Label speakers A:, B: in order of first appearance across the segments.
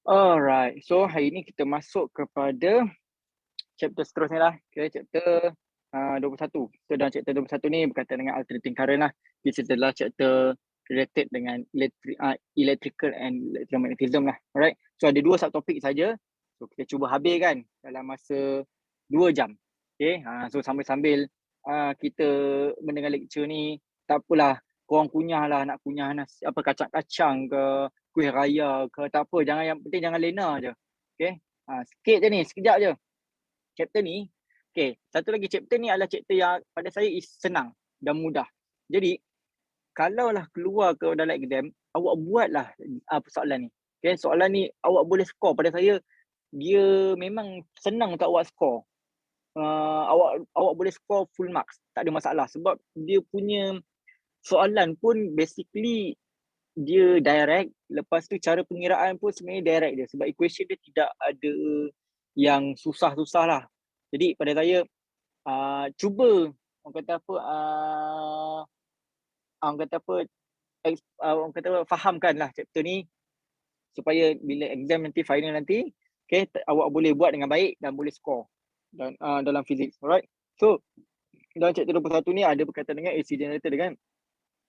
A: Alright, so hari ni kita masuk kepada chapter seterusnya lah. Okay, chapter 21. So dalam chapter 21 ni berkaitan dengan alternating current lah. This adalah chapter related dengan electrical and electromagnetism lah. Alright, so ada dua subtopik saja. So kita cuba habiskan dalam masa 2 jam. Okay, so sambil-sambil kita mendengar lecture ni, tak apalah, korang kunyah lah, nak kunyah nasi, apa kacang-kacang ke, kuih raya ke, tak apa, jangan, yang penting jangan lena je. Okay, sikit je ni, sekejap je. Chapter ni, okay, satu lagi chapter ni adalah chapter yang pada saya is senang dan mudah. Jadi, kalaulah keluar ke dalam exam, awak buatlah persoalan ni. Okay, soalan ni awak boleh score. Pada saya, dia memang senang untuk awak score. Awak boleh score full marks, tak ada masalah. Sebab dia punya soalan pun basically dia direct. Lepas tu cara pengiraan pun sebenarnya direct dia. Sebab equation dia tidak ada yang susah-susah lah. Jadi pada saya, cuba orang kata apa, orang kata apa, orang kata fahamkan lah chapter ni supaya bila exam nanti, final nanti, okay, awak boleh buat dengan baik dan boleh score dan dalam physics. Alright, so dalam chapter 21 ni ada berkaitan dengan AC generator dengan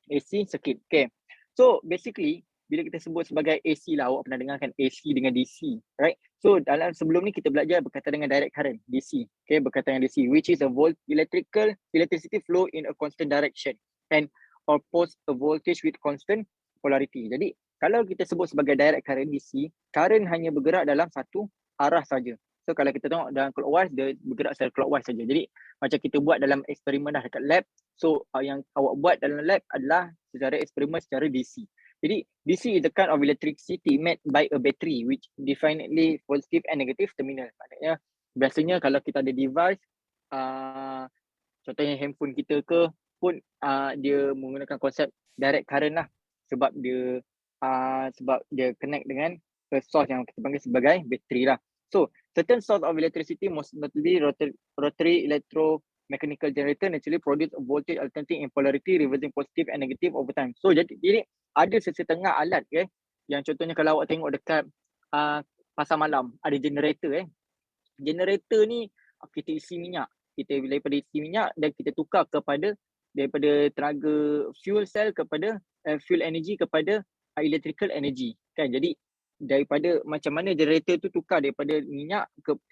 A: AC circuit. Okay, so basically bila kita sebut sebagai AC lah, awak pernah dengarkan AC dengan DC, right? So dalam sebelum ni kita belajar berkaitan dengan direct current, DC. Okay, berkaitan dengan DC, which is a electricity flow in a constant direction and oppose a voltage with constant polarity. Jadi kalau kita sebut sebagai direct current DC, current hanya bergerak dalam satu arah saja. So kalau kita tengok dalam clockwise, dia bergerak secara clockwise saja. Jadi macam kita buat dalam eksperimen dah dekat lab, so yang awak buat dalam lab adalah secara eksperimen secara DC. Jadi DC is the kind of electricity made by a battery which definitely positive and negative terminal. Maknanya biasanya kalau kita ada device, contohnya handphone kita ke pun, dia menggunakan konsep direct current lah. Sebab dia connect dengan a source yang kita panggil sebagai battery lah. So certain source of electricity, most notably rotary electromechanical generator, naturally produce a voltage alternating in polarity reversing positive and negative over time. So jadi ada sesetengah alat yang contohnya kalau awak tengok dekat pasar malam ada generator. Generator ni kita isi minyak, kita daripada isi minyak dan kita tukar daripada tenaga fuel cell kepada fuel energy kepada electrical energy kan. Jadi daripada macam mana generator tu tukar daripada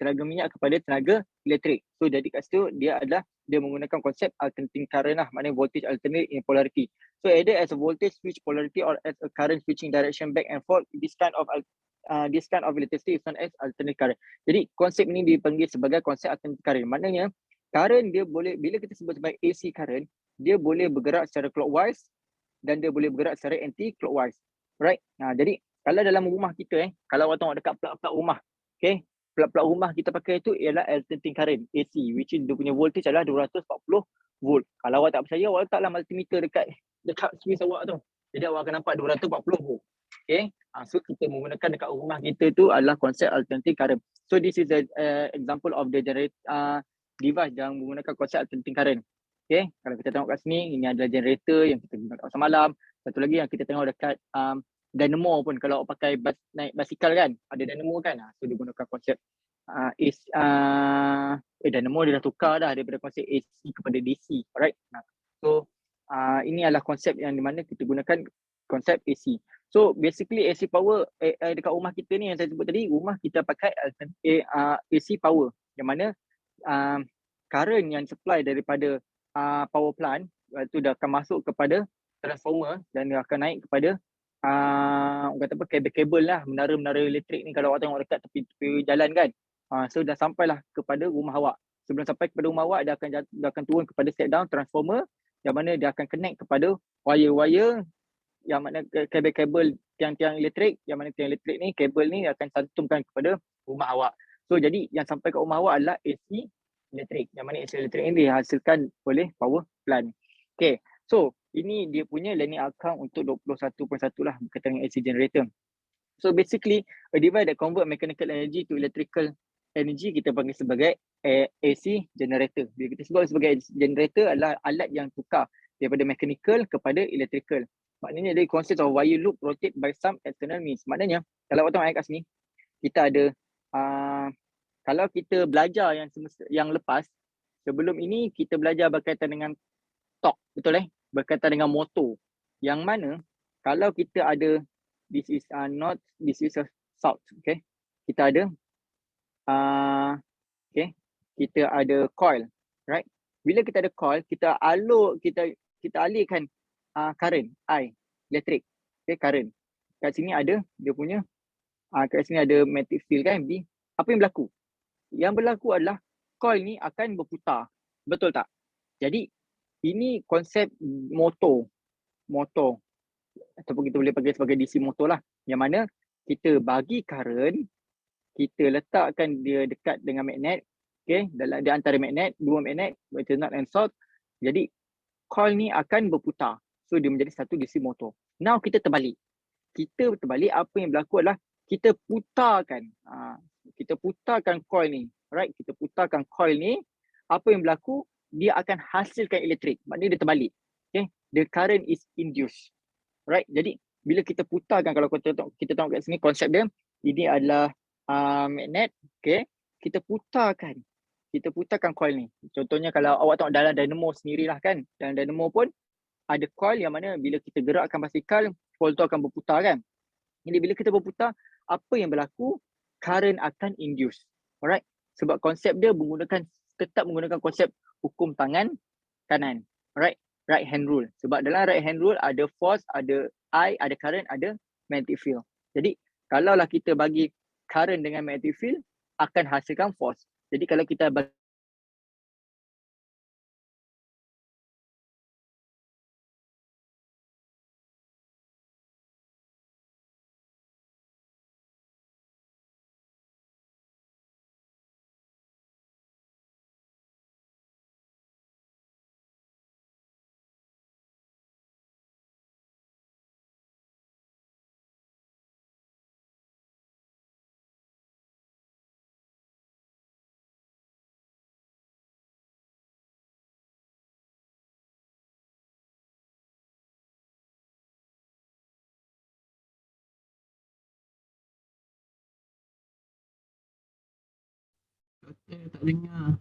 A: tenaga minyak kepada tenaga elektrik. So jadi kat situ dia menggunakan konsep alternating current lah, maknanya voltage alternate in polarity. So either as a voltage switch polarity or as a current switching direction back and forth, this kind of electricity is known as alternate current. Jadi konsep ini dipanggil sebagai konsep alternating current. Maknanya current dia boleh, bila kita sebut sebagai AC current, dia boleh bergerak secara clockwise dan dia boleh bergerak secara anti-clockwise. Right? Jadi kalau dalam rumah kita, kalau awak tengok dekat plug-plug rumah, okay, plug-plug rumah kita pakai tu ialah alternating current, AC, which is dia punya voltage adalah 240 volt. Kalau awak tak percaya, awak letaklah multimeter dekat switch awak tu. Jadi awak akan nampak 240 volt. Okay, so kita menggunakan dekat rumah kita tu adalah konsep alternating current. So this is the example of the device yang menggunakan konsep alternating current. Okay, kalau kita tengok kat sini, ini adalah generator yang kita gunakan pasal malam. Satu lagi yang kita tengok dekat dynamo pun, kalau awak pakai naik basikal kan, ada dynamo kan, so dia gunakan konsep dynamo dia dah tukar dah daripada konsep AC kepada DC. Alright, so ini adalah konsep yang di mana kita gunakan konsep AC. So basically AC power dekat rumah kita ni yang saya sebut tadi, rumah kita pakai AC power, yang mana current yang supply daripada power plant itu dah akan masuk kepada transformer dan dia akan naik kepada kata apa, kabel-kabel lah, menara-menara elektrik ni kalau awak tengok dekat tepi jalan kan. So dah sampailah kepada rumah awak. Sebelum sampai kepada rumah awak, dia akan turun kepada step down transformer, yang mana dia akan connect kepada wire-wire, yang mana kabel-kabel tiang-tiang elektrik, yang mana tiang elektrik ni, kabel ni akan santumkan kepada rumah awak. So jadi yang sampai ke rumah awak adalah AC elektrik, yang mana AC elektrik ini dihasilkan oleh power plant. Okay, so ini dia punya learning outcome untuk 21.1 lah berkaitan dengan AC generator. So basically a device that convert mechanical energy to electrical energy kita panggil sebagai AC generator. Bila kita sebut sebagai generator adalah alat yang tukar daripada mechanical kepada electrical. Maknanya dia consists of wire loop rotate by some external means. Maknanya kalau awak tengok kat sini, kita ada kalau kita belajar yang lepas, sebelum ini kita belajar berkaitan dengan torque, betul berkaitan dengan motor. Yang mana kalau kita ada this is north, this is a south, okay? Kita ada okay, kita ada coil, right? Bila kita ada coil, kita alihkan current, elektrik, okay, current. Kat sini ada dia punya kat sini ada magnetic field kan, B. Apa yang berlaku? Yang berlaku adalah coil ni akan berputar. Betul tak? Jadi ini konsep motor ataupun kita boleh panggil sebagai DC motor lah. Yang mana kita bagi current, kita letakkan dia dekat dengan magnet, okay, dalam di antara magnet, dua magnet, iaitu north and south. Jadi coil ni akan berputar. So dia menjadi satu DC motor. Now kita terbalik. Apa yang berlaku adalah kita putarkan coil ni, right? Kita putarkan coil ni, apa yang berlaku, dia akan hasilkan elektrik. Maknanya dia terbalik. Okay? The current is induced. Right? Jadi bila kita putarkan, kalau kita tengok kat sini konsep dia, ini adalah magnet, okay? Kita putarkan coil ni. Contohnya kalau awak tengok dalam dynamo sendirilah kan, dalam dynamo pun ada coil yang mana bila kita gerakkan basikal, coil tu akan berputar kan. Jadi bila kita berputar, apa yang berlaku? Current akan induce. Alright? Sebab konsep dia tetap menggunakan konsep hukum tangan kanan. Alright? Right hand rule. Sebab dalam right hand rule ada force, ada ada current, ada magnetic field. Jadi kalaulah kita bagi current dengan magnetic field, akan hasilkan force. Jadi kalau kita bagi
B: Tak dengar.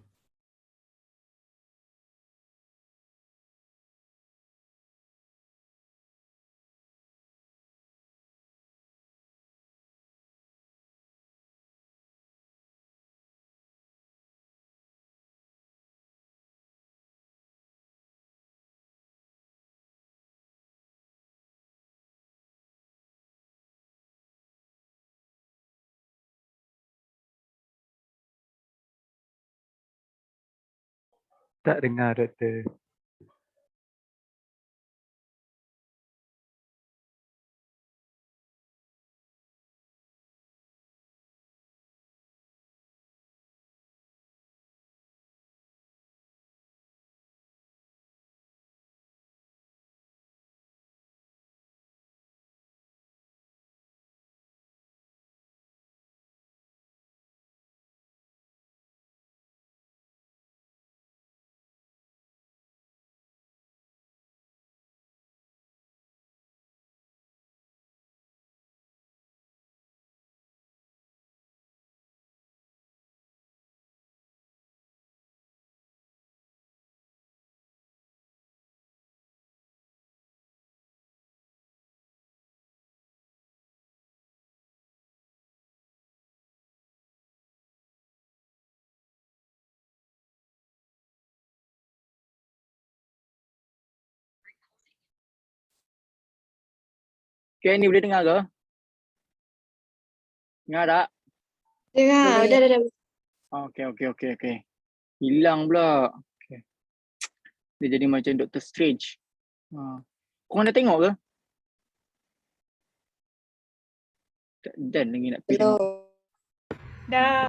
B: Tak dengar, Doktor.
A: okay, ni boleh dengar ke? Dengar tak?
C: Dengar, dah.
A: Okay. Hilang pula. Okay. Dia jadi macam Doctor Strange. Korang dah tengok ke? Dan lagi nak pergi tengok.
C: Dah.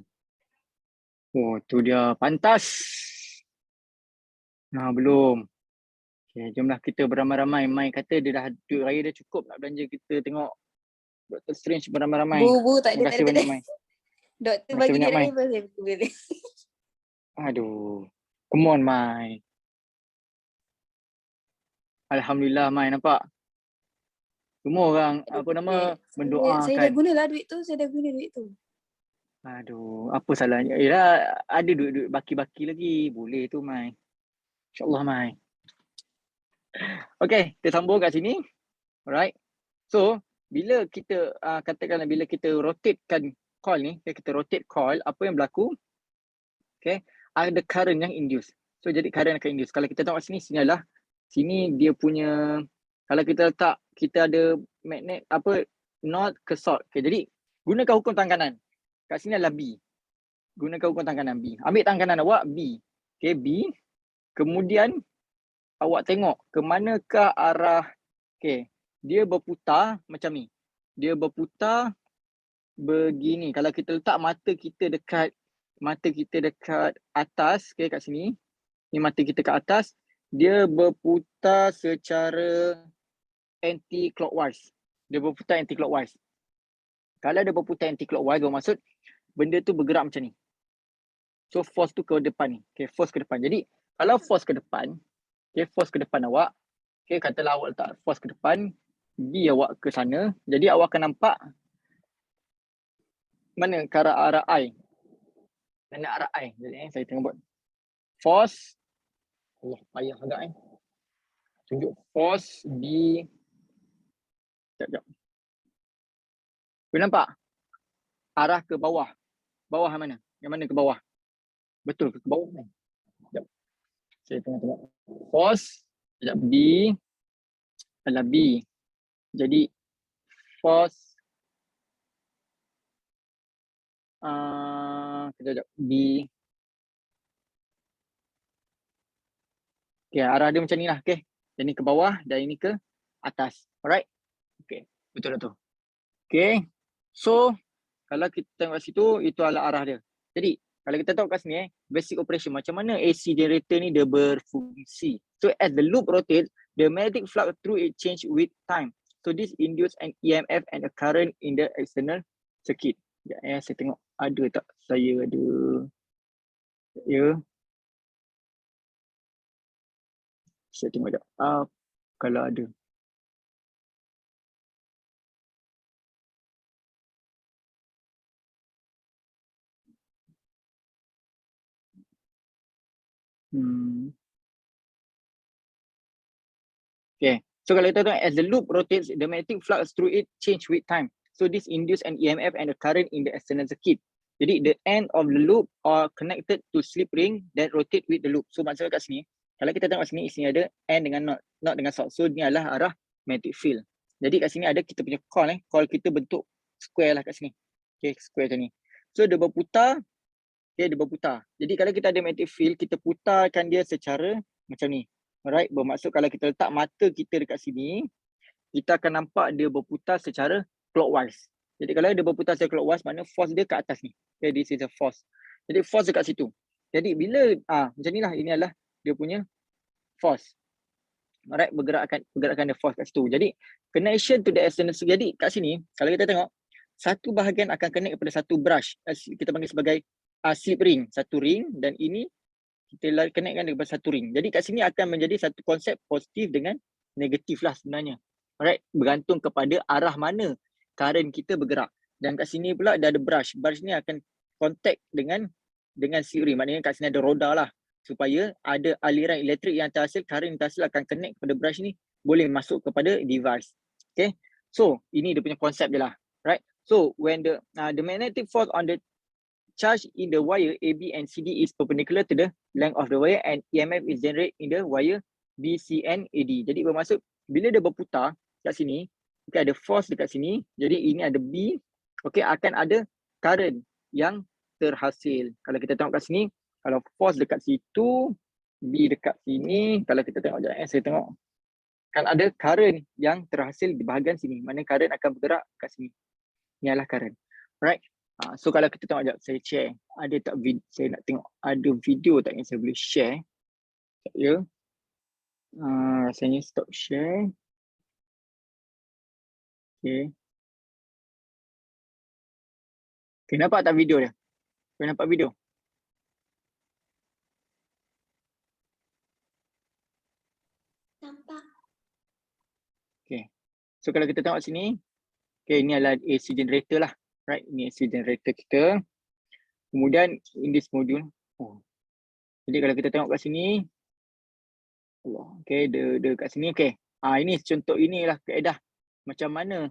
A: Oh, tu dia. Pantas. Belum. Okay, jomlah kita beramai-ramai. Mai kata dia dah duit raya dah cukup nak belanja kita tengok Doctor Strange beramai-ramai.
C: Bu, tak
A: Terima
C: ada.
A: kasih banyak, Mai.
C: Doktor
A: Terima kasih
C: bagi
A: banyak,
C: dia
A: Mai.
C: raya saya boleh.
A: Aduh. Come on, Mai. Alhamdulillah, Mai, nampak? Semua orang, mendoakan.
C: Saya dah guna lah duit tu.
A: Aduh, apa salahnya? Yelah, ada duit-duit baki-baki lagi. Boleh tu, Mai. InsyaAllah, Mai. Okay, kita sambung kat sini. Alright. So, bila kita, katakanlah bila kita rotatekan coil ni, kita rotate coil, apa yang berlaku? Okay, ada current yang induce. So, jadi current akan induce. Kalau kita tengok sini, sini adalah, sini dia punya, kalau kita letak, kita ada magnet, north ke south. Okay, jadi, gunakan hukum tangan kanan. Kat sini adalah B. Gunakan hukum tangan kanan B. Ambil tangan kanan awak B. Okay, B. Kemudian awak tengok ke manakah arah. Okay, dia berputar macam ni. Dia berputar begini. Kalau kita letak mata kita dekat atas, okay, kat sini. Ni mata kita kat atas. Dia berputar secara anti-clockwise. Dia berputar anti-clockwise. Kalau dia berputar anti-clockwise, bermaksud benda tu bergerak macam ni. So force tu ke depan ni. Okay, force ke depan. Jadi kalau force ke depan, okay, force ke depan awak, okay, katalah awak letak force ke depan, B awak ke sana, jadi awak akan nampak mana ke arah I. Mana arah I. Jadi saya tengah buat force. Allah, payah agak tunjuk force B. Sekejap. Boleh nampak? Arah ke bawah. Bawah yang mana? Yang mana ke bawah? Betul ke bawah ni? Sekejap. Saya tengah tengok. Force. Sekejap. B adalah B. Jadi force sekejap. B. Okay, arah dia macam ni lah. Okay. Yang ni ke bawah dan ini ke atas. Alright. Okay. Betul tu. Okay. So, kalau kita tengok kat situ, itu adalah arah dia. Jadi, kalau kita tengok kat sini, basic operation. Macam mana AC generator ni dia berfungsi. So, as the loop rotates, the magnetic flux through it change with time. So, this induce an EMF and a current in the external circuit. Ya, saya tengok ada tak? Saya ada. Ya. Saya tengok sekejap. Kalau ada. Okay. So kalau kita tengok as the loop rotates, the magnetic flux through it change with time. So this induce an EMF and a current in the external circuit. Jadi the end of the loop are connected to slip ring that rotate with the loop. So maksudnya kat sini, kalau kita tengok sini, sini ada end dengan not dengan south. So ni adalah arah magnetic field. Jadi kat sini ada kita punya coil. Coil kita bentuk square lah kat sini. Okay, square macam ni. So dia berputar. Okay, dia berputar. Jadi kalau kita ada magnetic field, kita putarkan dia secara macam ni. Alright, bermaksud kalau kita letak mata kita dekat sini, kita akan nampak dia berputar secara clockwise. Jadi kalau dia berputar secara clockwise, maknanya force dia kat atas ni. Okay, this is a force. Jadi force dekat situ. Jadi bila, macam ni lah, ini adalah dia punya force. Alright, pergerakan dia force kat situ. Jadi connection to the external. Jadi kat sini, kalau kita tengok, satu bahagian akan connect kepada satu brush. Kita panggil sebagai slip ring. Satu ring dan ini kita connectkan kepada satu ring. Jadi kat sini akan menjadi satu konsep positif dengan negatif lah sebenarnya. Alright, bergantung kepada arah mana current kita bergerak. Dan kat sini pula dia ada brush. Brush ni akan contact dengan slip ring. Maknanya kat sini ada roda lah. Supaya ada aliran elektrik yang terhasil, current yang terhasil akan connect kepada brush ni, boleh masuk kepada device. Okay. So, ini dia punya konsep je lah. Right. So, when the magnetic force on the charge in the wire AB and CD is perpendicular to the length of the wire and EMF is generated in the wire BCN AD. Jadi bermaksud bila dia berputar kat sini, okay, ada force dekat sini. Jadi ini ada B, okay, akan ada current yang terhasil. Kalau kita tengok kat sini, kalau force dekat situ, B dekat sini, kalau kita tengok sekejap, saya tengok, kan ada current yang terhasil di bahagian sini. Mana current akan bergerak kat sini. Ini adalah current. Right. So kalau kita tengok sekejap, saya share. Ada tak video, saya nak tengok ada video tak yang saya boleh share. Ya. Rasanya stop share. Okay. Okay, nampak tak video dia? Kau nampak video?
C: Nampak.
A: Okay. So kalau kita tengok sini, okay, ini adalah AC generator lah. Right, ini AC generator kita. Kemudian in this module, jadi kalau kita tengok kat sini, okay, dia kat sini, okay. Ini contoh inilah kaedah macam mana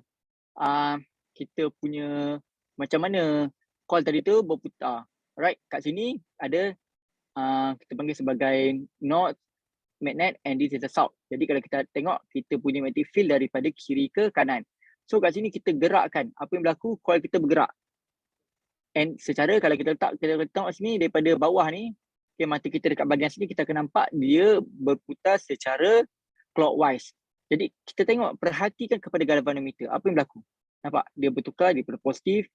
A: kita punya, macam mana coil tadi tu berputar. Alright, kat sini ada kita panggil sebagai north magnet and this is the south. Jadi kalau kita tengok, kita punya magnetic field daripada kiri ke kanan. So kat sini kita gerakkan, apa yang berlaku, coil kita bergerak. And secara kalau kita tengok sini daripada bawah ni, okay, mata kita dekat bahagian sini, kita akan nampak dia berputar secara clockwise. Jadi kita tengok, perhatikan kepada galvanometer, apa yang berlaku. Nampak? Dia bertukar daripada positif,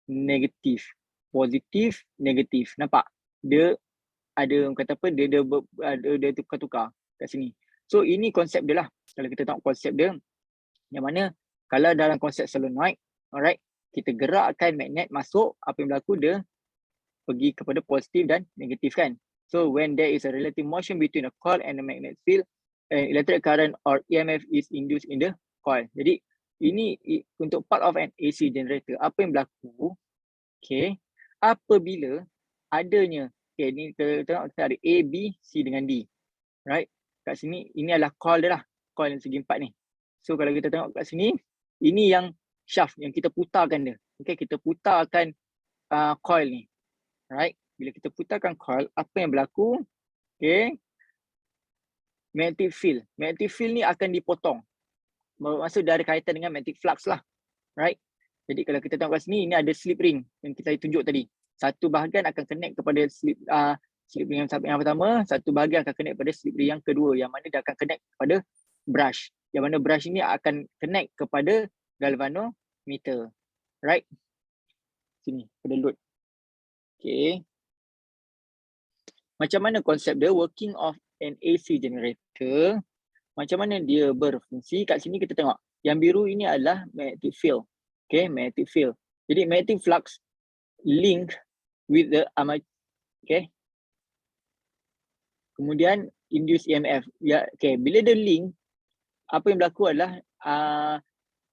A: negatif, positif, negatif. Nampak? Dia ada, orang kata apa, dia tukar-tukar kat sini. So ini konsep dia lah. Kalau kita tengok konsep dia, yang mana kalau dalam konsep solenoid, alright, kita gerakkan magnet masuk, apa yang berlaku, dia pergi kepada positif dan negatif kan. So when there is a relative motion between a coil and a magnet field, electric current or EMF is induced in the coil. Jadi ini untuk part of an AC generator. Apa yang berlaku, okay, apabila adanya, okay, ni kita tengok kita ada A, B, C dengan D, right? Kat sini ini adalah coil dia lah, coil yang segi empat ni. So kalau kita tengok kat sini, ini yang shaft yang kita putarkan dia. Okay, kita putarkan coil ni, right? Bila kita putarkan coil, apa yang berlaku? Okay, magnetic field ni akan dipotong. Maksud dia ada kaitan dengan magnetic flux lah, right? Jadi kalau kita tengok kat sini, ini ada slip ring yang kita tunjuk tadi. Satu bahagian akan connect kepada slip ring yang pertama, satu bahagian akan connect pada slip ring yang kedua, yang mana dia akan connect kepada brush. Yang mana brush ini akan connect kepada galvanometer, right? Sini pada load. Okay. Macam mana konsep dia working of an AC generator? Macam mana dia berfungsi? Kat sini kita tengok. Yang biru ini adalah magnetic field. Okay, magnetic field. Jadi magnetic flux link with the armature. Okay. Kemudian induced EMF. Ya, okay. Bila dia link, apa yang berlaku adalah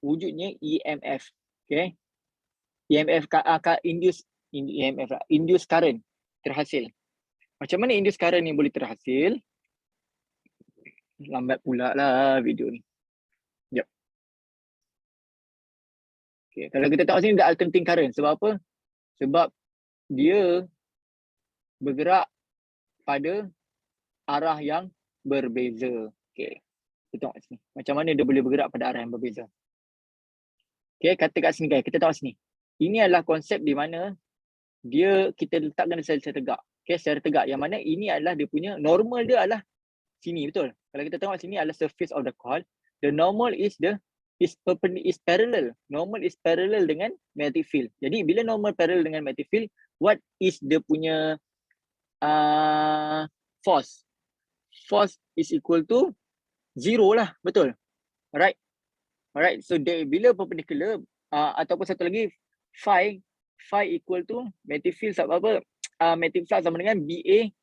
A: wujudnya EMF. Okay. EMF induced current terhasil. Macam mana induced current ni boleh terhasil? Lambat pula lah video ni. Sekejap. Okay. Kalau kita tengok sini ada alternating current. Sebab apa? Sebab dia bergerak pada arah yang berbeza. Okay. Kita tengok sini. Macam mana dia boleh bergerak pada arah yang berbeza. Okay, kata kat sini guys. Kita tengok sini. Ini adalah konsep di mana kita letakkan secara tegak. Okay, secara tegak. Yang mana ini adalah dia punya, normal dia adalah sini, betul? Kalau kita tengok sini adalah surface of the coil. The normal is parallel. Normal is parallel dengan magnetic field. Jadi bila normal parallel dengan magnetic field, what is dia punya force? Force is equal to 0 lah, betul? Alright. Alright, so bila perpendicular ataupun satu lagi phi equal to magnetic field sebab apa? Magnetic flux sama dengan BA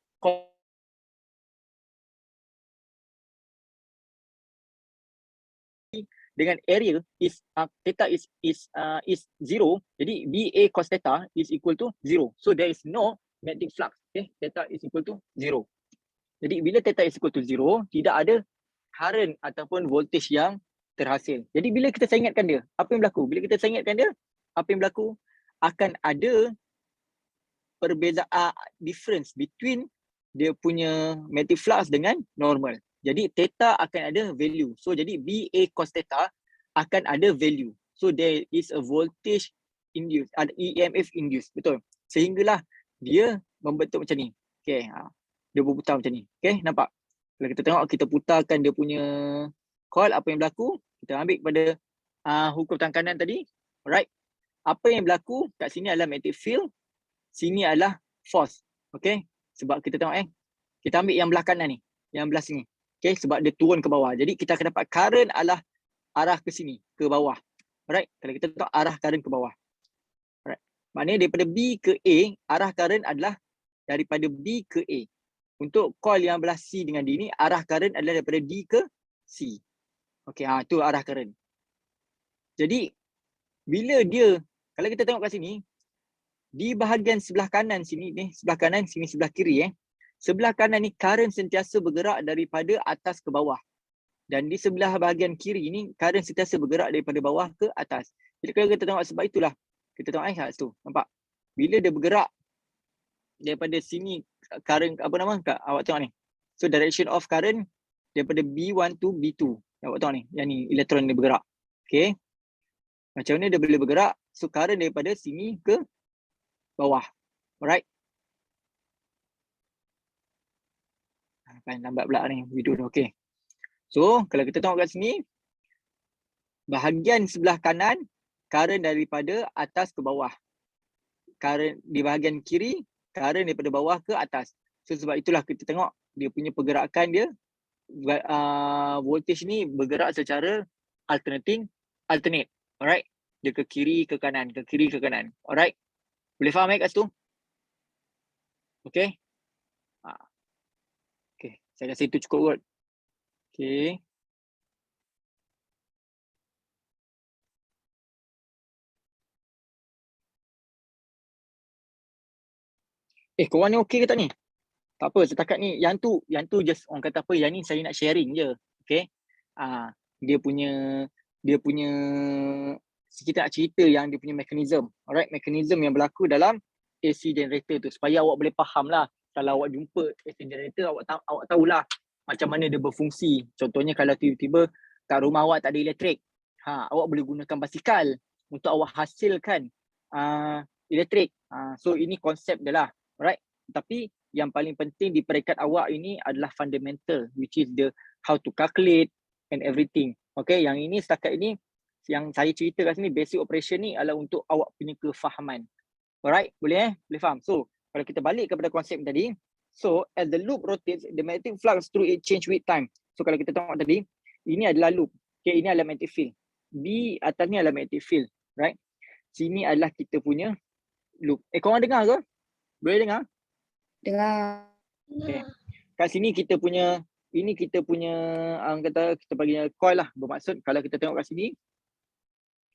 A: dengan area is theta is 0. Jadi BA cos theta is equal to 0. So there is no magnetic flux. Okay, theta is equal to 0. Jadi bila theta is equal to 0, tidak ada current ataupun voltage yang terhasil. Jadi bila kita saingatkan dia, apa yang berlaku? Bila kita saingatkan dia, apa yang berlaku? Akan ada perbezaan, difference between dia punya magnetic flux dengan normal. Jadi theta akan ada value. So jadi BA cos theta akan ada value. So there is a voltage induced, ada EMF induced, betul. Sehinggalah dia membentuk macam ni. Okay, dia berputar macam ni. Okay, nampak? Kalau kita tengok, kita putarkan dia punya coil, apa yang berlaku? Kita ambil kepada hukum tekanan tadi. Alright. Apa yang berlaku kat sini adalah magnetic field. Sini adalah force. Okay. Sebab kita tengok kita ambil yang belah kanan ni. Yang belah sini. Okay. Sebab dia turun ke bawah. Jadi kita akan dapat current adalah arah ke sini. Ke bawah. Alright. Kalau kita tengok arah current ke bawah. Alright. Maknanya daripada B ke A, arah current adalah daripada B ke A. Untuk coil yang belah C dengan D ni, arah current adalah daripada D ke C. Okay, tu arah current. Jadi, bila dia, kalau kita tengok kat sini, Di bahagian sebelah kanan sini ni, sebelah kanan sini sebelah kiri sebelah kanan ni current sentiasa bergerak daripada atas ke bawah. Dan di sebelah bahagian kiri ni current sentiasa bergerak daripada bawah ke atas. Jadi kalau kita tengok sebab itulah kita tengok kat situ, nampak? Bila dia bergerak daripada sini current apa nama awak tengok ni. So direction of current daripada B1 to B2. Awak tengok ni, yang ni elektron dia bergerak. Okay. Macam mana dia boleh bergerak? So current daripada sini ke bawah. Alright. Lambat pula ni video tu. Okay. So kalau kita tengok kat sini, bahagian sebelah kanan current daripada atas ke bawah. Current di bahagian kiri current daripada bawah ke atas. So sebab itulah kita tengok dia punya pergerakan dia voltage ni bergerak secara alternate. Alright. Dia ke kiri ke kanan, ke kiri ke kanan. Alright. Boleh faham kat situ? Okay. Okay, saya rasa itu cukup kot. Okay. Korang ni okey ke tak ni? Tak apa, setakat ni yang tu just orang kata apa, yang ni saya nak sharing je. Okay. Dia punya kita nak cerita yang dia punya mekanisme. Alright, mekanisme yang berlaku dalam AC generator tu supaya awak boleh faham lah. Kalau awak jumpa AC generator, awak tahulah macam mana dia berfungsi. Contohnya kalau tiba-tiba kat rumah awak tak ada elektrik, awak boleh gunakan basikal untuk awak hasilkan elektrik. So ini konsep dia lah. Alright. Tapi yang paling penting di peringkat awak ini adalah fundamental, which is the how to calculate and everything. Okay, yang ini setakat ini yang saya cerita kat sini, basic operation ni adalah untuk awak punya kefahaman. Alright, boleh boleh faham. So kalau kita balik kepada konsep tadi, so as the loop rotates, the magnetic flux through it change with time. So kalau kita tengok tadi, ini adalah loop. Okay, ini adalah magnetic field. Di atas ni adalah magnetic field, right? Sini adalah kita punya loop. Korang dengar ke? Boleh dengar?
D: Dengar.
A: Okay. Kat sini kita punya, ini kita punya kata kita bagi coil lah. Bermaksud kalau kita tengok kat sini,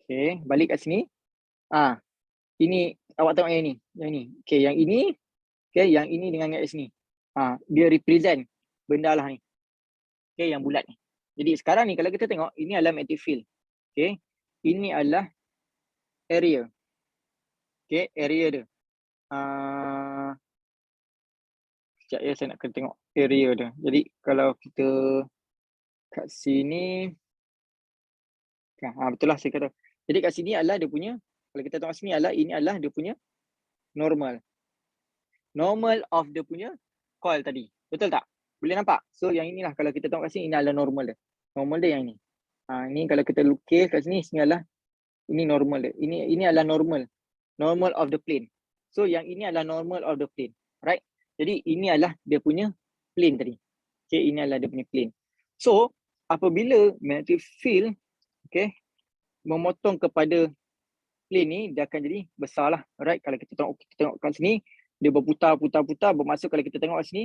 A: okay, balik kat sini. Ini awak tengok yang ni. Okay, yang ini, okay, yang ini dengan yang sini. Dia represent benda lah ni. Okay, yang bulat ni. Jadi sekarang ni kalau kita tengok, ini adalah magnetic field. Okay, ini adalah area. Okay, area dia. Sekejap ya, saya nak kena tengok area dia. Jadi kalau kita kat sini, betul lah saya kata. Jadi kat sini adalah dia punya, kalau kita tengok sini adalah, ini adalah dia punya normal. Normal of dia punya coil tadi. Betul tak? Boleh nampak? So yang inilah kalau kita tengok kat sini, ini adalah normal dia. Normal dia yang ini. Ini kalau kita lukis kat sini, sini adalah, ini normal dia. Ini adalah normal. Normal of the plane. So yang ini adalah normal of the plane. Right? Jadi ini adalah dia punya plane tadi. Okay, ini adalah dia punya plane. So apabila magnetic field, okay, memotong kepada plane ni, dia akan jadi besar lah. Alright, kalau kita tengok kat sini, dia berputar. Bermaksud kalau kita tengok kat sini,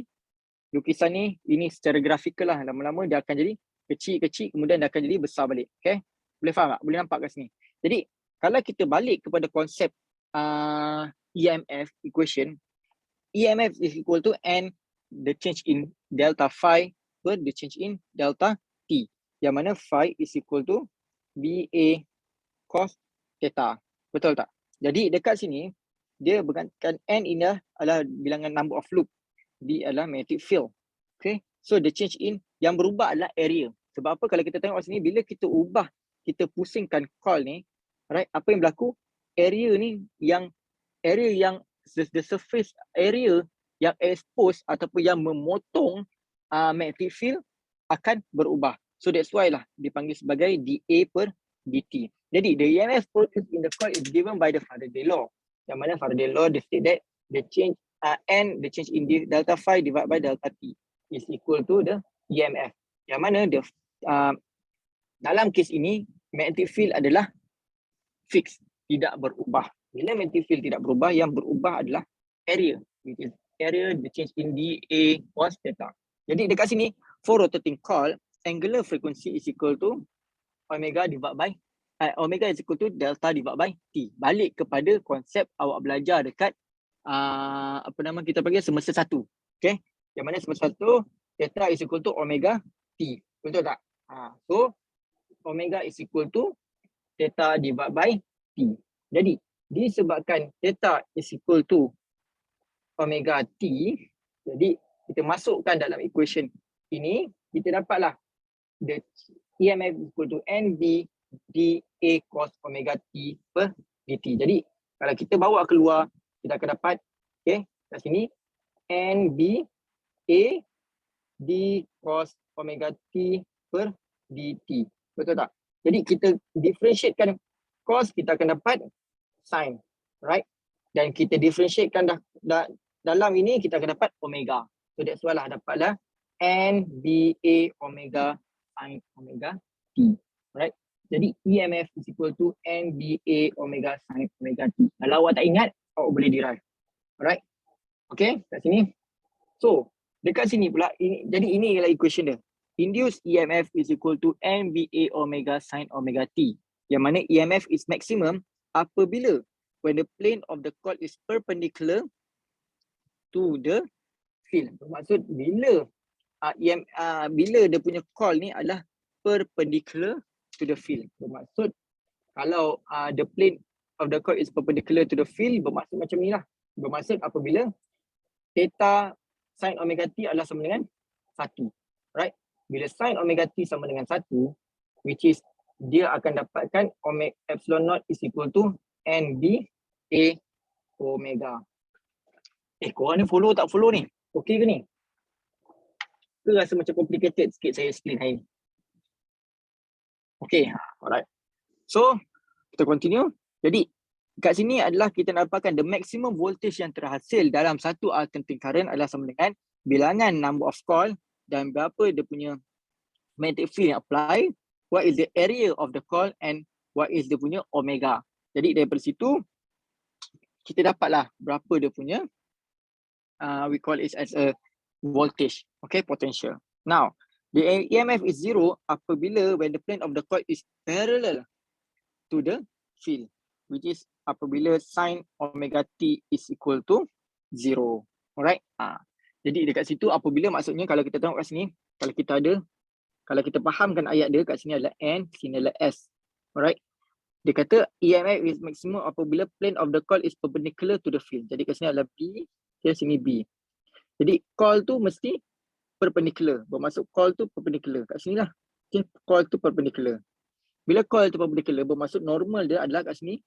A: lukisan ni, ini secara grafikal lah. Lama-lama dia akan jadi kecil, kemudian dia akan jadi besar balik. Okay, boleh faham tak? Boleh nampak kat sini. Jadi kalau kita balik kepada konsep EMF equation, EMF is equal to N, the change in delta phi per the change in delta T. Yang mana phi is equal to BA cos theta. Betul tak? Jadi dekat sini, dia bergantikan N ini adalah bilangan number of loop. D adalah magnetic field. Okay. So the change in, yang berubah adalah area. Sebab apa? Kalau kita tengok sini, bila kita ubah, kita pusingkan coil ni, right? Apa yang berlaku? Area ni yang the surface area yang expose ataupun yang memotong magnetic field akan berubah. So that's why lah dipanggil sebagai dA per dt. Jadi the EMF produced in the coil is given by the Faraday law. Yang mana Faraday law dia state that the change N, the change in delta phi divided by delta T is equal to the EMF. Yang mana dalam kes ini magnetic field adalah fixed, tidak berubah. Bila magnetic field tidak berubah, yang berubah adalah area, which is area the change in dA cos theta. Jadi dekat sini, for rotating coil, angular frequency is equal to omega divided by omega is equal to delta divided by T. Balik kepada konsep awak belajar dekat apa nama kita panggil semester 1. Okay. Yang mana semester 1 theta is equal to omega T. Betul tak? So omega is equal to theta divided by T. Jadi disebabkan theta is equal to omega T, jadi kita masukkan dalam equation ini, kita dapatlah the EMF is equal to NB dA cos omega T per dt. Jadi kalau kita bawa keluar, kita akan dapat, okay, kat sini NB A d cos omega T per dt. Betul tak? Jadi kita differentiatekan cos, kita akan dapat sin, right? Dan kita differentiatekan dalam ini, kita akan dapat omega. So that's why lah dapatlah NBA omega sin omega T, right? Jadi EMF is equal to NBA omega sin omega T. Kalau awak tak ingat, awak boleh derive. Alright? Okay, kat sini. So, dekat sini pula, jadi ini ialah equation dia. Induced EMF is equal to NBA omega sin omega T. Yang mana EMF is maximum apabila when the plane of the coil is perpendicular to the field. Bermaksud bila bila dia punya coil ni adalah perpendicular to the field. Bermaksud kalau the plane of the coil is perpendicular to the field, bermaksud macam ni lah. Bermaksud apabila theta sin omega T adalah sama dengan 1. Right? Bila sin omega T sama dengan 1, which is dia akan dapatkan epsilon naught is equal to NB A omega. Korang ni follow tak follow ni? Okay ke ni? Ke rasa macam complicated sikit saya explain hari ni? Okay, alright. So, kita continue. Jadi, kat sini adalah kita dapatkan the maximum voltage yang terhasil dalam satu alternating current adalah sama dengan bilangan number of coil dan berapa dia punya magnetic field yang apply, what is the area of the coil and what is dia punya omega. Jadi, daripada situ, kita dapatlah berapa dia punya, we call it as a voltage, okay, potential. Now, the EMF is 0 apabila when the plane of the coil is parallel to the field, which is apabila sin omega T is equal to 0. Alright. Jadi dekat situ apabila maksudnya kalau kita tengok kat sini, kalau kita fahamkan ayat dia, kat sini adalah N, sini adalah S. Alright. Dia kata EMF is maximum apabila plane of the coil is perpendicular to the field. Jadi kat sini adalah B, okay, sini B. Jadi coil tu mesti perpendicular. Bermaksud coil tu perpendicular. Kat sini lah. Okay, coil tu perpendicular. Bila coil tu perpendicular, bermaksud normal dia adalah kat sini.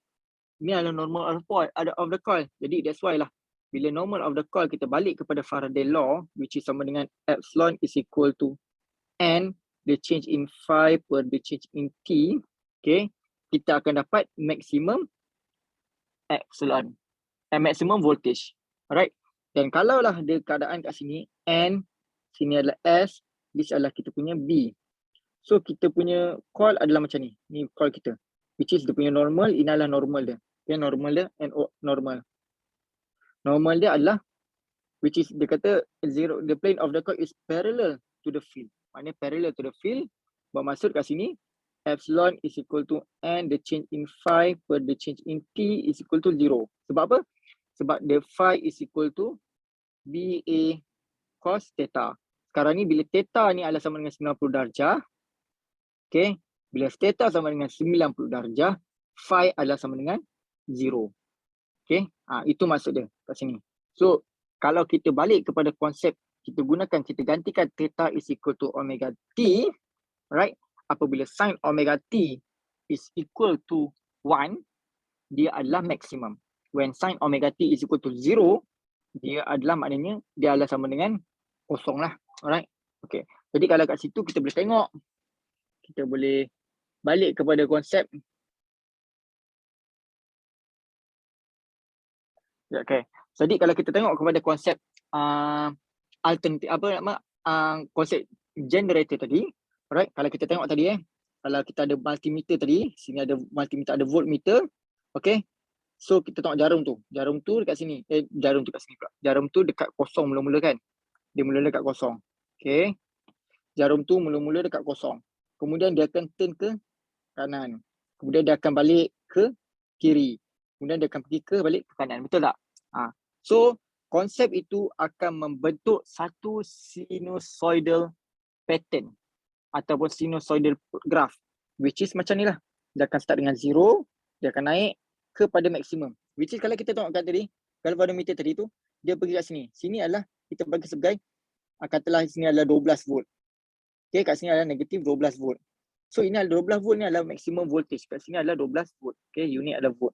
A: Ini adalah normal of the coil. Jadi that's why lah. Bila normal of the coil, kita balik kepada Faraday law, which is sama dengan epsilon is equal to N, the change in phi per the change in T. Okay. Kita akan dapat maximum epsilon. Maximum voltage. Alright. Dan kalaulah dia keadaan kat sini, N, sini adalah S, this adalah kita punya B. So kita punya coil adalah macam ni. Ni coil kita. Which is dia punya normal, ini adalah normal dia. Okay, normal dia, NO normal. Normal dia adalah, which is dia kata zero, the plane of the coil is parallel to the field. Maknanya parallel to the field, bermaksud kat sini, epsilon is equal to N, the change in phi per the change in T is equal to 0. Sebab apa? Sebab the phi is equal to BA cos theta. Sekarang ni bila theta ni adalah sama dengan 90 darjah. Okay. Bila theta sama dengan 90 darjah, phi adalah sama dengan 0. Okay. Itu maksud dia kat sini. So, kalau kita balik kepada konsep, kita gantikan theta is equal to omega T. Right. Apabila sin omega T is equal to 1, dia adalah maximum. When sin omega T is equal to 0, dia adalah maknanya dia adalah sama dengan kosong lah. Alright. Okay. Jadi kalau kat situ kita boleh tengok, kita boleh balik kepada konsep. Okay. Jadi kalau kita tengok kepada konsep alternatif konsep generator tadi. Alright. Kalau kita tengok tadi kalau kita ada multimeter tadi, sini ada multimeter, ada voltmeter. Okay. So kita tengok jarum tu. Jarum tu dekat sini. Jarum tu kat sini pula. Jarum tu dekat kosong mula-mula kan. Dia mula dekat kosong. Okay. Jarum tu mula-mula dekat kosong. Kemudian dia akan turn ke kanan. kemudian dia akan balik ke kiri, kemudian dia akan pergi balik ke kanan, betul tak? So konsep itu akan membentuk satu sinusoidal pattern ataupun sinusoidal graph, which is macam ni lah. Dia akan start dengan 0, dia akan naik kepada maksimum, which is kalau kita tengok kat tadi, galvanometer tadi tu, dia pergi kat sini. Sini adalah kita bagi sebagai katalah sini adalah 12 volt. Okay, kat sini adalah negatif 12 volt. So ini adalah 12 volt ni adalah maksimum voltage. Kat sini adalah 12 volt. Okay, unit adalah volt.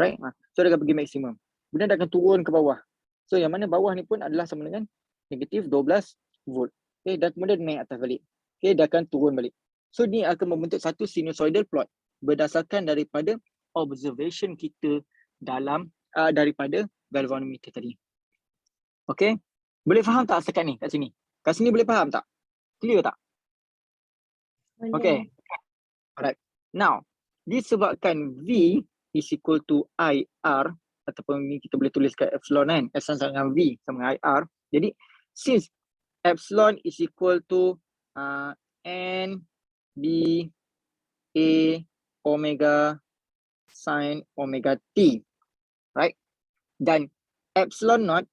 A: Right? So dia akan pergi maksimum. Kemudian dia akan turun ke bawah. So yang mana bawah ni pun adalah sama dengan negatif 12 volt. Okay, dan kemudian naik atas balik. Okay, dia akan turun balik. So ni akan membentuk satu sinusoidal plot berdasarkan daripada observation kita dalam daripada galvanometer tadi. Okay, boleh faham tak setakat ni kat sini? Kat sini boleh faham tak? Clear tak? Okay. Alright. Now, disebabkan V is equal to IR, ataupun ni kita boleh tuliskan epsilon kan, epsilon sama dengan V sama dengan IR. Jadi, since epsilon is equal to N B A omega sin omega T, right? Dan epsilon naught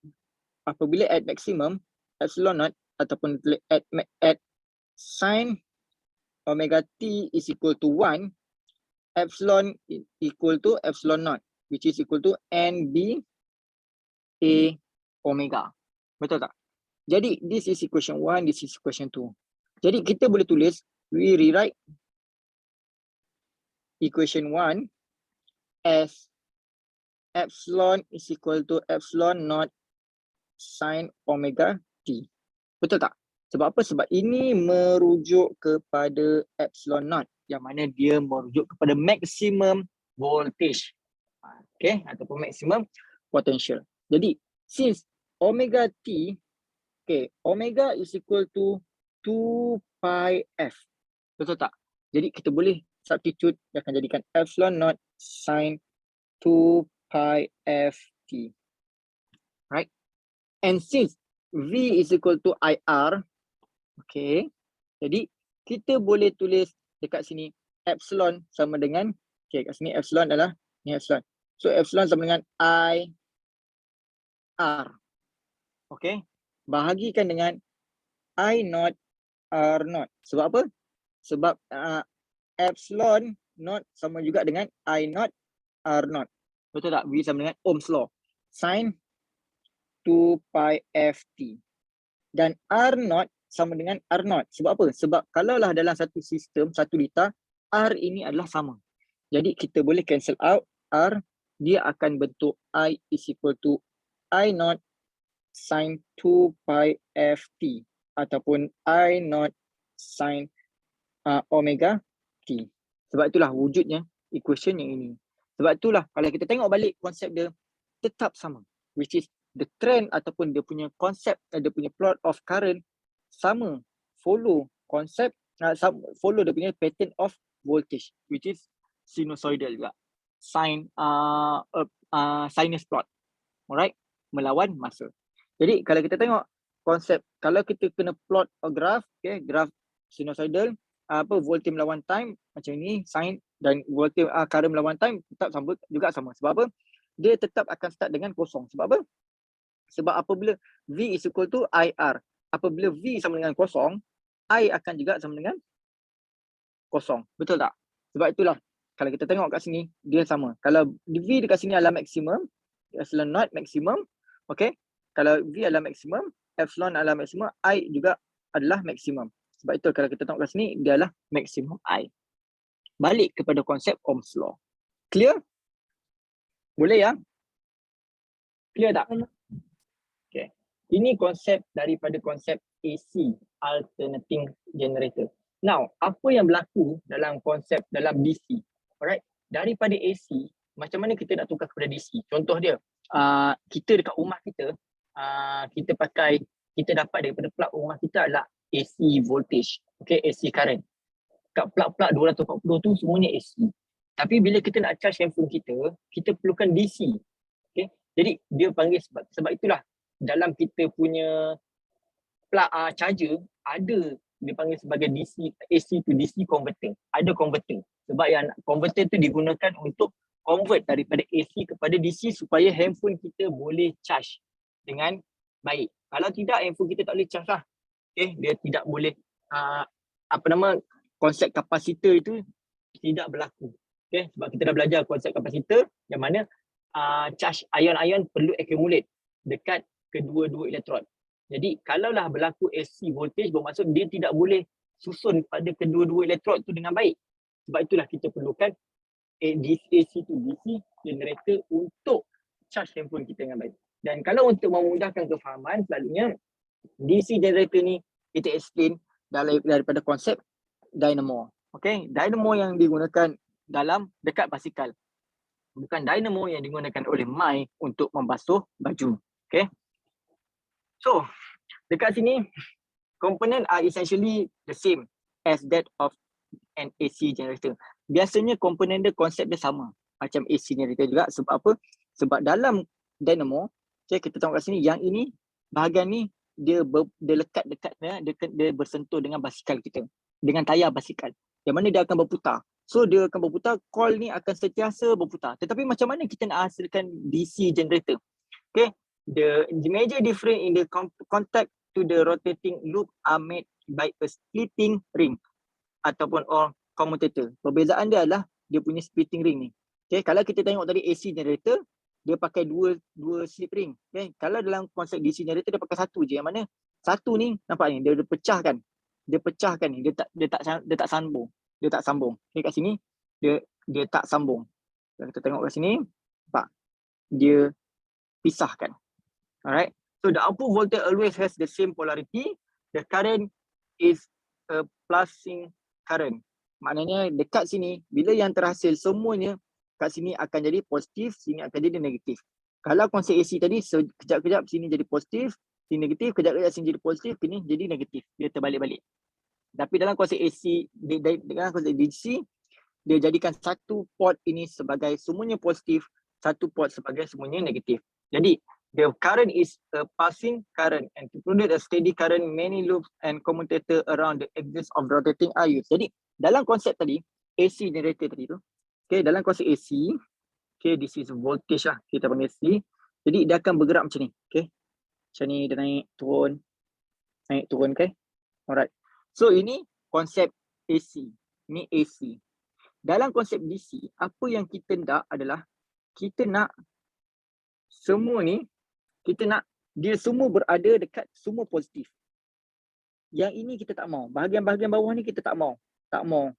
A: apabila at maximum, epsilon naught ataupun at sin omega T is equal to 1, epsilon equal to epsilon naught, which is equal to NB A omega. Betul tak? Jadi, this is equation 1, this is equation 2. Jadi, kita boleh tulis, we rewrite equation 1 as epsilon is equal to epsilon naught sin omega T. Betul tak? Sebab apa? Sebab ini merujuk kepada epsilon naught, yang mana dia merujuk kepada maximum voltage. Okay, ataupun maximum potential. Jadi, since omega T, okay, omega is equal to 2 pi F. Betul tak? Jadi, kita boleh substitute, dia akan jadikan epsilon naught sin 2 pi F T. Right? And since V is equal to IR, okay, jadi kita boleh tulis dekat sini epsilon sama dengan, okay, kat sini epsilon adalah ni epsilon. So epsilon sama dengan I R. Okay, bahagikan dengan I naught R naught. Sebab apa? Sebab epsilon naught sama juga dengan I naught R naught. Betul tak? V sama dengan Ohm's law. Sin 2 pi F T. Dan R naught sama dengan R naught. Sebab apa? Sebab kalaulah dalam satu sistem, satu liter, R ini adalah sama. Jadi kita boleh cancel out R. Dia akan bentuk I is equal to I naught sin 2 pi F T. Ataupun I naught sin omega T. Sebab itulah wujudnya equation yang ini. Sebab itulah kalau kita tengok balik konsep dia tetap sama. Which is the trend ataupun dia punya konsep, dia punya plot of current sama, follow konsep, follow dia punya pattern of voltage, which is sinusoidal juga, sinus plot, alright, melawan masa. Jadi kalau kita tengok konsep, kalau kita kena plot a graph, okay, graph sinusoidal, voltage melawan time macam ini, sin, dan voltage current melawan time tetap sama juga sama. Sebab apa? Dia tetap akan start dengan kosong. Sebab apa? Sebab apabila V is equal to IR, apabila V sama dengan kosong, I akan juga sama dengan kosong. Betul tak? Sebab itulah, kalau kita tengok kat sini, dia sama. Kalau V dekat sini adalah maksimum, epsilon naught maksimum, okay? Kalau V adalah maksimum, epsilon adalah maksimum, I juga adalah maksimum. Sebab itu kalau kita tengok kat sini, dia adalah maksimum I. Balik kepada konsep Ohm's law. Clear? Boleh ya? Clear tak? Okay. Ini konsep daripada konsep AC, alternating generator. Now, apa yang berlaku dalam konsep dalam DC? Alright, daripada AC, macam mana kita nak tukar kepada DC? Contoh dia, kita dekat rumah kita, kita dapat daripada plug rumah kita adalah AC voltage, okay, AC current. Kat plug-plug 240 tu semuanya AC. Tapi bila kita nak charge handphone kita perlukan DC. Okay, jadi dia panggil sebab itulah dalam kita punya plug charger ada dia panggil sebagai DC, AC to DC converter. Ada converter. Sebab yang converter tu digunakan untuk convert daripada AC kepada DC supaya handphone kita boleh charge dengan baik. Kalau tidak, handphone kita tak boleh charge lah. Okay, dia tidak boleh konsep kapasitor itu tidak berlaku. Okay, sebab kita dah belajar konsep kapasitor yang mana charge ion-ion perlu accumulate dekat kedua-dua elektrod. Jadi kalaulah berlaku AC voltage, bermaksud dia tidak boleh susun pada kedua-dua elektrod tu dengan baik. Sebab itulah kita perlukan AC to DC generator untuk charge handphone kita dengan baik. Dan kalau untuk memudahkan kefahaman, selalunya DC generator ni kita explain daripada konsep dynamo. Okay, dynamo yang digunakan dekat basikal. Bukan dynamo yang digunakan oleh Mai untuk membasuh baju. Okay. So, dekat sini, component are essentially the same as that of an AC generator. Biasanya komponen dia, konsep dia sama macam AC generator juga. Sebab apa? Sebab dalam dynamo, okay, kita tengok kat sini, yang ini, bahagian ni, dia lekat dia bersentuh dengan basikal kita, dengan tayar basikal, yang mana dia akan berputar. So dia akan berputar, coil ni akan sentiasa berputar. Tetapi macam mana kita nak hasilkan DC generator? Okay, the major difference in the contact to the rotating loop are made by a splitting ring ataupun commutator. Perbezaan dia adalah dia punya splitting ring ni. Okay, kalau kita tengok tadi AC generator, dia pakai dua slip ring. Okay, kalau dalam konsep DC generator dia pakai satu je, yang mana satu ni nampak ni dia pecahkan. Dia pecahkan ni, dia tak sambung. Dia tak sambung. Okay, kat sini dia tak sambung. Kalau kita tengok kat sini, nampak dia pisahkan. Alright. So the output voltage always has the same polarity. The current is a plusing current. Maknanya dekat sini, bila yang terhasil semuanya kat sini akan jadi positif, sini akan jadi negatif. Kalau konsep AC tadi, kejap-kejap sini jadi positif, sini negatif, kejap-kejap sini jadi positif, sini jadi negatif. Dia terbalik-balik. Tapi dalam konsep AC, dalam konsep DC, dia jadikan satu port ini sebagai semuanya positif, satu port sebagai semuanya negatif. Jadi, the current is a passing current and to produce a steady current, many loops and commutator around the axis of rotating are used. Jadi, dalam konsep tadi, AC generator tadi tu, okay, dalam konsep AC, okay, this is voltage lah, kita panggil AC. Jadi, dia akan bergerak macam ni, okay. Macam ni, dia naik, turun, okay. Alright. So, ini konsep AC. Ini AC. Dalam konsep DC, apa yang kita nak adalah, kita nak semua ni, kita nak dia semua berada dekat semua positif. Yang ini kita tak mau. Bahagian-bahagian bawah ni kita tak mau. Tak mau.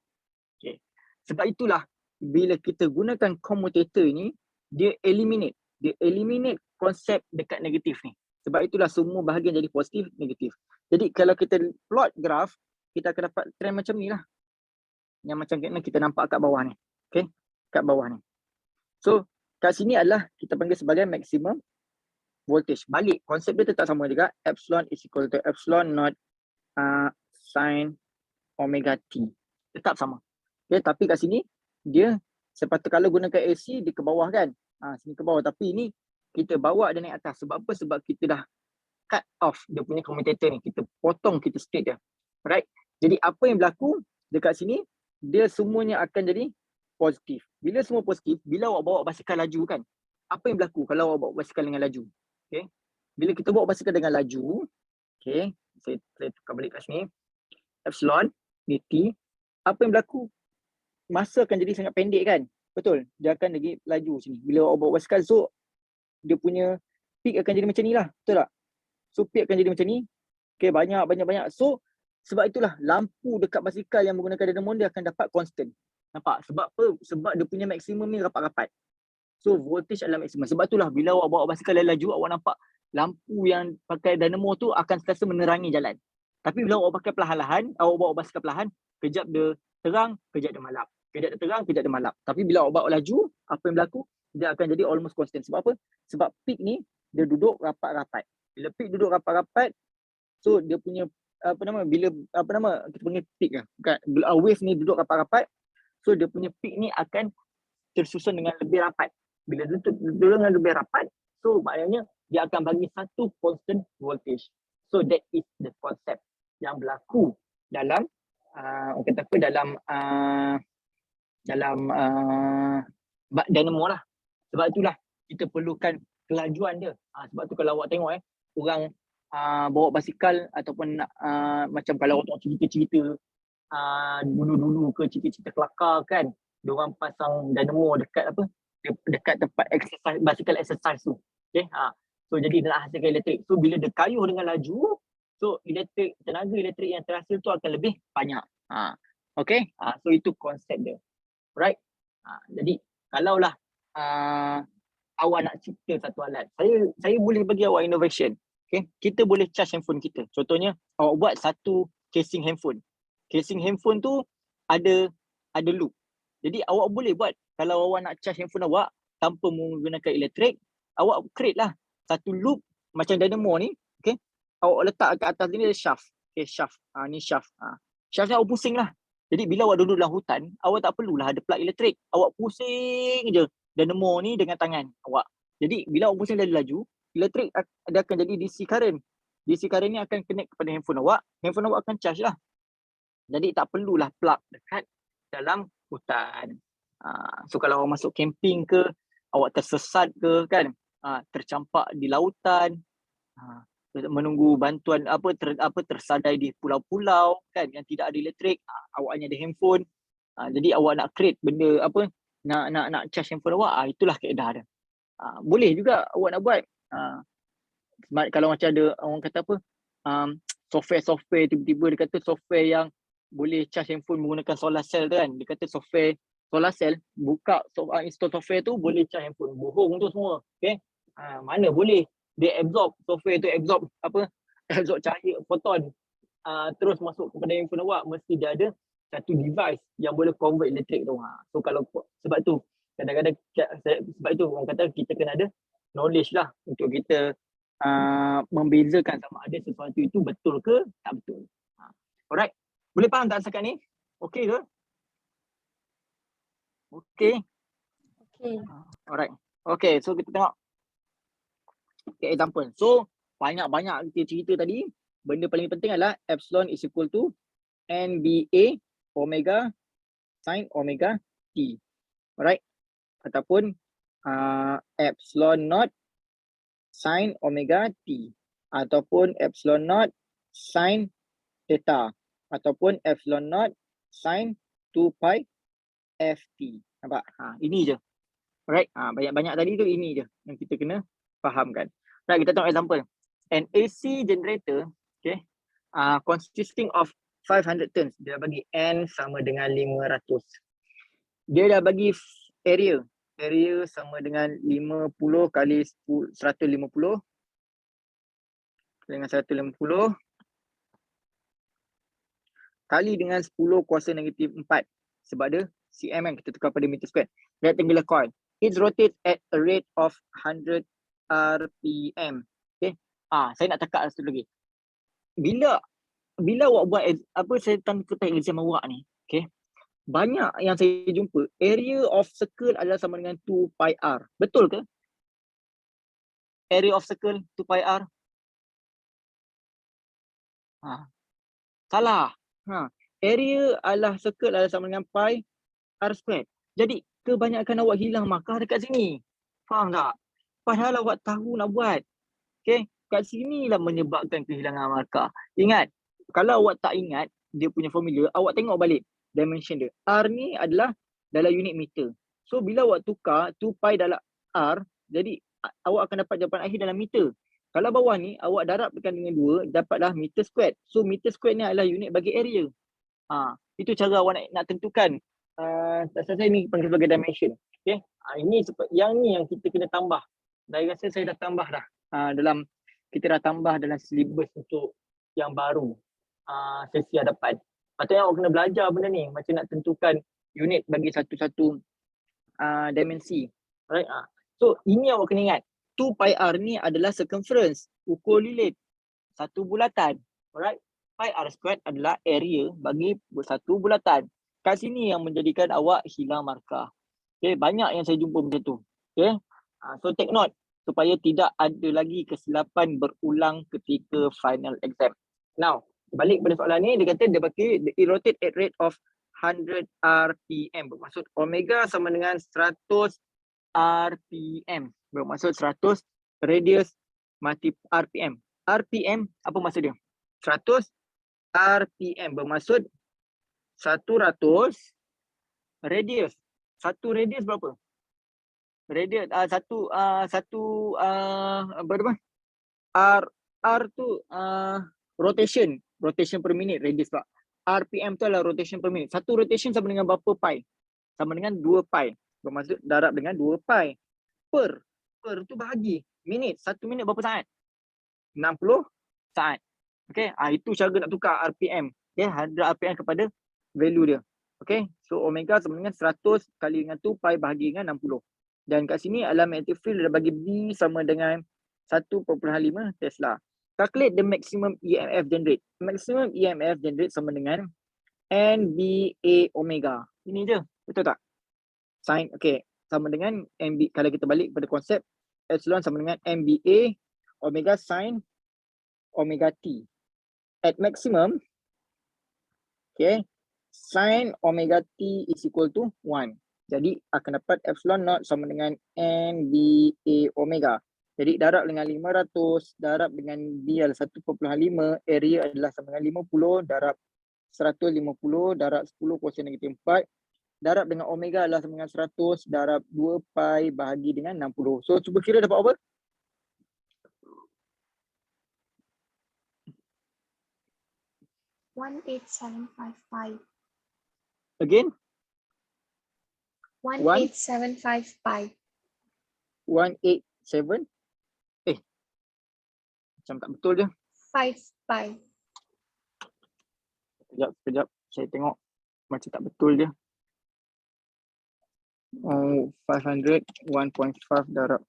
A: Okay. Sebab itulah, bila kita gunakan commutator ni, dia eliminate konsep dekat negatif ni. Sebab itulah semua bahagian jadi positif, negatif. Jadi kalau kita plot graf, kita akan dapat trend macam ni lah. Yang macam kita nampak kat bawah ni. Okay, kat bawah ni. So, kat sini adalah kita panggil sebagai maximum voltage. Balik, konsep dia tetap sama juga. Epsilon is equal to epsilon not sin omega t. Tetap sama. Okay, tapi kat sini, dia sepatutnya kalau gunakan AC, dia ke bawah kan. Sini ke bawah. Tapi ini, kita bawa dia naik atas. Sebab apa? Sebab kita dah cut off dia punya commutator ni. Kita potong, kita straight dia. Right? Jadi apa yang berlaku dekat sini, dia semuanya akan jadi positif. Bila semua positif, bila awak bawa basikal laju kan, apa yang berlaku kalau awak bawa basikal dengan laju? Okay. Bila kita bawa basikal dengan laju, okay, saya tukar balik kat sini, epsilon dt, apa yang berlaku? Masa akan jadi sangat pendek kan? Betul? Dia akan lagi laju sini. Bila awak bawa basikal, so dia punya peak akan jadi macam ni lah. Betul tak? So peak akan jadi macam ni. Okay, banyak. So sebab itulah lampu dekat basikal yang menggunakan dynamo dia akan dapat constant. Nampak? Sebab apa? Sebab dia punya maksimum ni rapat-rapat. So voltage adalah maksimum. Sebab itulah bila awak bawa basikal yang laju, awak nampak lampu yang pakai dynamo tu akan sentiasa menerangi jalan. Tapi bila awak pakai perlahan-lahan, awak bawa basikal perlahan, kejap dia terang, kejap dia malap. Kejap dia terang, kejap dia malap. Tapi bila awak bawa laju, apa yang berlaku? Dia akan jadi almost constant. Sebab apa? Sebab peak ni dia duduk rapat-rapat. Bila peak duduk rapat-rapat, so dia punya kita panggil peak lah. Wave ni duduk rapat-rapat, so dia punya peak ni akan tersusun dengan lebih rapat. Bila duduk dengan lebih rapat, so maknanya dia akan bagi satu constant voltage. So that is the concept yang berlaku dalam dalam dalam dynamo lah. Sebab itulah kita perlukan kelajuan dia. Sebab tu kalau awak tengok orang bawa basikal ataupun nak macam kalau awak tengok cerita-cerita dulu-dulu ke cerita-cerita kelakar kan, diorang pasang dynamo dekat dekat tempat exercise, basikal exercise tu. Okay, so jadi dia nak hasilkan elektrik. So bila dia kayuh dengan laju, so tenaga elektrik yang terhasil tu akan lebih banyak. Okay, so itu konsep dia. Right? Jadi kalaulah awak nak cipta satu alat, saya boleh bagi awak innovation. Okay, kita boleh charge handphone kita. Contohnya awak buat satu casing handphone. Casing handphone tu ada loop. Jadi awak boleh buat, kalau awak nak charge handphone awak tanpa menggunakan elektrik, awak create lah satu loop macam dynamo ni. Okay, awak letak kat atas ni ada shaft. Okay, shaft. Ni shaft. Shaft ni awak pusing lah. Jadi bila awak duduk dalam hutan, awak tak perlulah ada plug elektrik. Awak pusing je dynamo ni dengan tangan awak. Jadi bila awak pusing dari laju, elektrik dia akan jadi DC current. DC current ni akan connect kepada handphone awak. Handphone awak akan charge lah. Jadi tak perlulah plug dekat dalam hutan. So kalau awak masuk camping ke, awak tersesat ke kan, tercampak di lautan, menunggu bantuan tersadai di pulau-pulau kan yang tidak ada elektrik, awak hanya ada handphone. Jadi awak nak create benda nak charge handphone awak, itulah kaedah dia. Boleh juga awak nak buat. Kalau macam ada orang kata software tiba-tiba dia kata software yang boleh charge handphone menggunakan solar cell tu kan. Dia kata software solar cell, buka install software tu boleh charge handphone. Bohong tu semua. Okay? Mana boleh. Dia software tu absorb cahaya foton. Terus masuk kepada handphone awak, mesti dia ada satu device yang boleh convert elektrik tu. So sebab tu kadang-kadang sebab itu orang kata kita kena ada knowledge lah untuk kita membezakan sama ada sesuatu itu betul ke tak betul. Alright. Boleh faham tak setakat ni? Okey ke? Okey.
C: Okay.
A: Alright. Okay, so kita tengok example. So banyak kita cerita tadi. Benda paling penting adalah epsilon is equal to NBA omega sin omega T. Alright. Ataupun epsilon naught sin omega T. Ataupun epsilon naught sin theta. Ataupun epsilon naught sin 2 pi ft. Nampak? Ini je. Alright. Banyak-banyak tadi tu ini je yang kita kena fahamkan. Right, kita tengok example. An AC generator, okay, consisting of 500 turns. Dia bagi N sama dengan 500. Dia dah bagi area. Area sama dengan 50 kali 150 dengan 150 kali dengan 10 kuasa negatif 4. Sebab dia cm kan, kita tukar pada meter square. Rectangular coil. It rotates at a rate of 100 RPM. Okay. Saya nak cakap satu lagi. Bila awak buat saya tengok exam awak ni, okay, banyak yang saya jumpa area of circle adalah sama dengan 2 pi r. Betul ke? Area of circle 2 pi r. Salah. Area adalah circle adalah sama dengan pi r squared. Jadi kebanyakan awak hilang markah dekat sini. Faham tak? Padahal awak tahu nak buat. Okay, kat sinilah menyebabkan kehilangan markah. Ingat, kalau awak tak ingat dia punya formula, awak tengok balik dimension dia. R ni adalah dalam unit meter. So bila awak tukar 2 pi dalam R, jadi awak akan dapat jawapan akhir dalam meter. Kalau bawah ni awak darabkan dengan 2, dapatlah meter squared. So meter squared ni adalah unit bagi area. Itu cara awak nak tentukan. Saya ni panggil sebagai dimension. Okay, ini yang ni yang kita kena tambah. Saya rasa saya dah tambah dah. Kita dah tambah dalam syllabus untuk yang baru sesi hadapan. Patutnya awak kena belajar benda ni, macam nak tentukan unit bagi satu-satu dimensi. Alright. So ini awak kena ingat, 2 pi r ni adalah circumference, ukur lilit satu bulatan. Alright. Pi r squared adalah area bagi satu bulatan. Kat sini yang menjadikan awak hilang markah. Okay, banyak yang saya jumpa macam tu. Okay. So take note supaya tidak ada lagi kesilapan berulang ketika final exam. Now, balik pada soalan ni, dia kata it rotate at rate of 100 RPM. Bermaksud omega sama dengan 100 RPM. Bermaksud 100 radius multi RPM. RPM apa maksud dia? 100 RPM bermaksud 100 radius. Satu radius berapa? Radius apa nama? R tu rotation per minit, radius pula. RPM tu adalah rotation per minit. Satu rotation sama dengan berapa pi? Sama dengan 2 pi. Bermaksud darab dengan 2 pi. Per tu bahagi. Minit. 1 minit berapa saat? 60 saat. Okay. Itu cara nak tukar RPM. Okay. 100 RPM kepada value dia. Okay. So omega sama dengan 100 kali dengan 2 pi bahagi dengan 60. Dan kat sini alam magnetic field dia bagi B sama dengan 1.5 Tesla. Calculate the maximum EMF generate. Maximum EMF generate sama dengan NBA omega. Ini je. Betul tak? Sin, okay. Sama dengan MB, kalau kita balik pada konsep, epsilon sama dengan MBA omega sin omega T. At maximum, okay, sin omega T is equal to 1. Jadi akan dapat epsilon naught sama dengan NBA omega. Jadi darab dengan 500, darab dengan B adalah 1.5, area adalah sama dengan 50, darab 150, darab 10 kuasa negatif 4, darab dengan omega adalah sama dengan 100, darab 2 pi bahagi dengan 60. So cuba kira dapat apa?
C: One 18755.
A: Again?
C: 18755.
A: 187? Macam tak betul je.
C: 5 pi.
A: Sekejap. Saya tengok macam tak betul je. 500, 1.5 darab.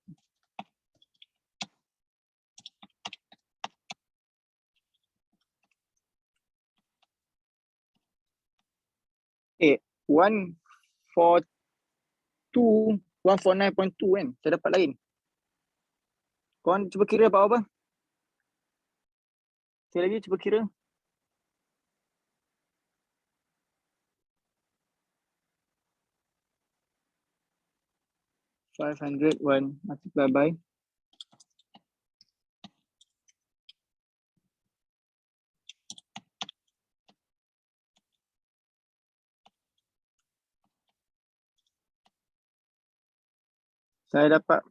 A: Eh, 149.2 kan? Saya dapat lain. Korang cuba kira dapat apa? Sekali lagi cuba kira. $500 multiplied by saya dapat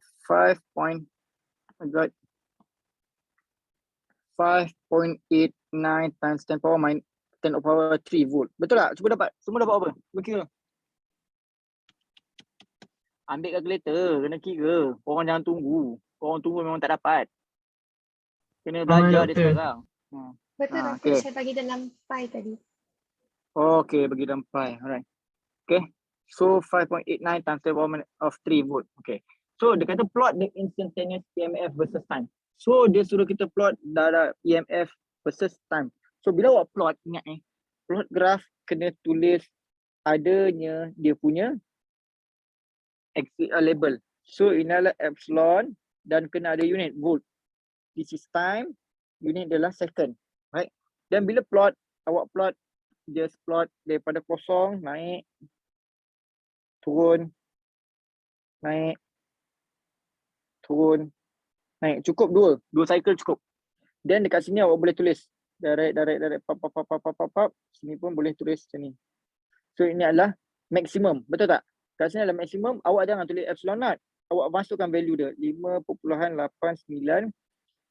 A: 5.89 times 10 power minus 10 power 3 volt. Betul tak? Cuba dapat. Semua dapat apa? Cuba kira. Ambil kalkulator. Kena kira. Korang jangan tunggu. Korang tunggu memang tak dapat. Kena belajar dia sekarang.
C: Betul
A: Ah,
C: doktor,
A: okay.
C: saya bagi dalam pi tadi.
A: Okay, bagi dalam pi. Alright. Okay. So 5.89 times 10 power of 3 volt. Okay. So dia kata plot the instantaneous EMF versus time. So dia suruh kita plot darab EMF versus time. So bila awak plot, ingat plot graph kena tulis adanya dia punya label. So ini adalah epsilon dan kena ada unit volt. This is time, unit adalah second. Right? Dan bila plot, awak plot, just plot daripada kosong, naik, turun, naik, turun, naik. Cukup dua cycle cukup. Dan dekat sini awak boleh tulis direct, pap. Sini pun boleh tulis macam ni. So ini adalah maksimum, betul tak? Kat sini adalah maksimum, awak jangan tulis epsilon naught. Awak masukkan value dia 5.89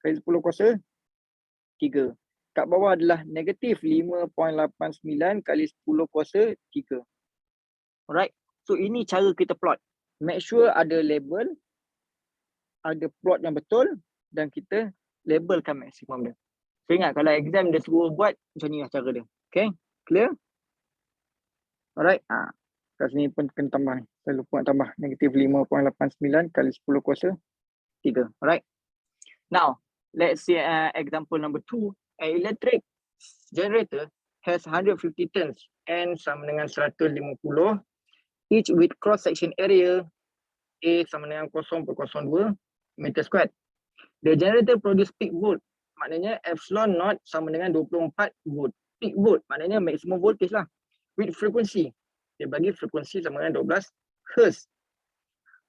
A: kali 10 kuasa 3. Kat bawah adalah negatif 5.89 kali 10 kuasa 3. Alright. So ini cara kita plot. Make sure ada label, ada plot yang betul dan kita labelkan maksimum dia. So ingat kalau exam dia suruh buat macam ni lah cara dia. Okay, clear? Alright. Kat sini pun kena tambah ni. Saya lupa nak tambah negatif 5.89 kali 10 kuasa 3. Alright. Now, let's see example number 2. An electric generator has 150 turns and sama dengan 150, each with cross section area A sama dengan 0.02 meter squared. The generator produce peak volt, maknanya epsilon naught sama dengan 24 volt. Peak volt maknanya maximum voltage lah. with frequency. Dia bagi frekuensi sama dengan 12 Hz.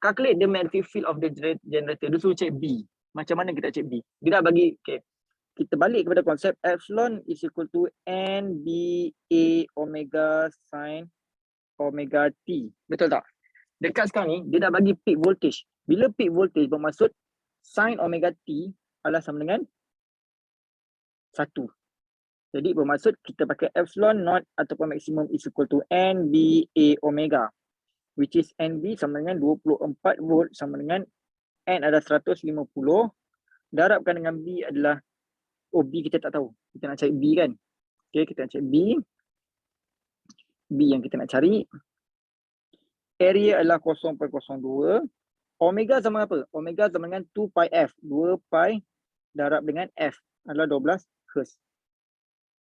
A: Calculate the magnetic field of the generator. Dia suruh cek B. Macam mana kita cek B? Dia dah bagi, okay. Kita balik kepada konsep epsilon is equal to NBA omega sin omega T. Betul tak? Dekat sekarang ni, dia dah bagi peak voltage. Bila peak voltage bermaksud sin omega T adalah sama dengan 1. Jadi bermaksud kita pakai epsilon naught ataupun maksimum is equal to NBA omega. Which is NB sama dengan 24 volt sama dengan N adalah 150. Darabkan dengan B adalah, oh B kita tak tahu. Kita nak cari B kan. Okay, kita nak cari B. B yang kita nak cari. Area adalah 0.02. Omega sama apa? Omega sama dengan 2 pi F. 2 pi darab dengan F adalah 12 Hz.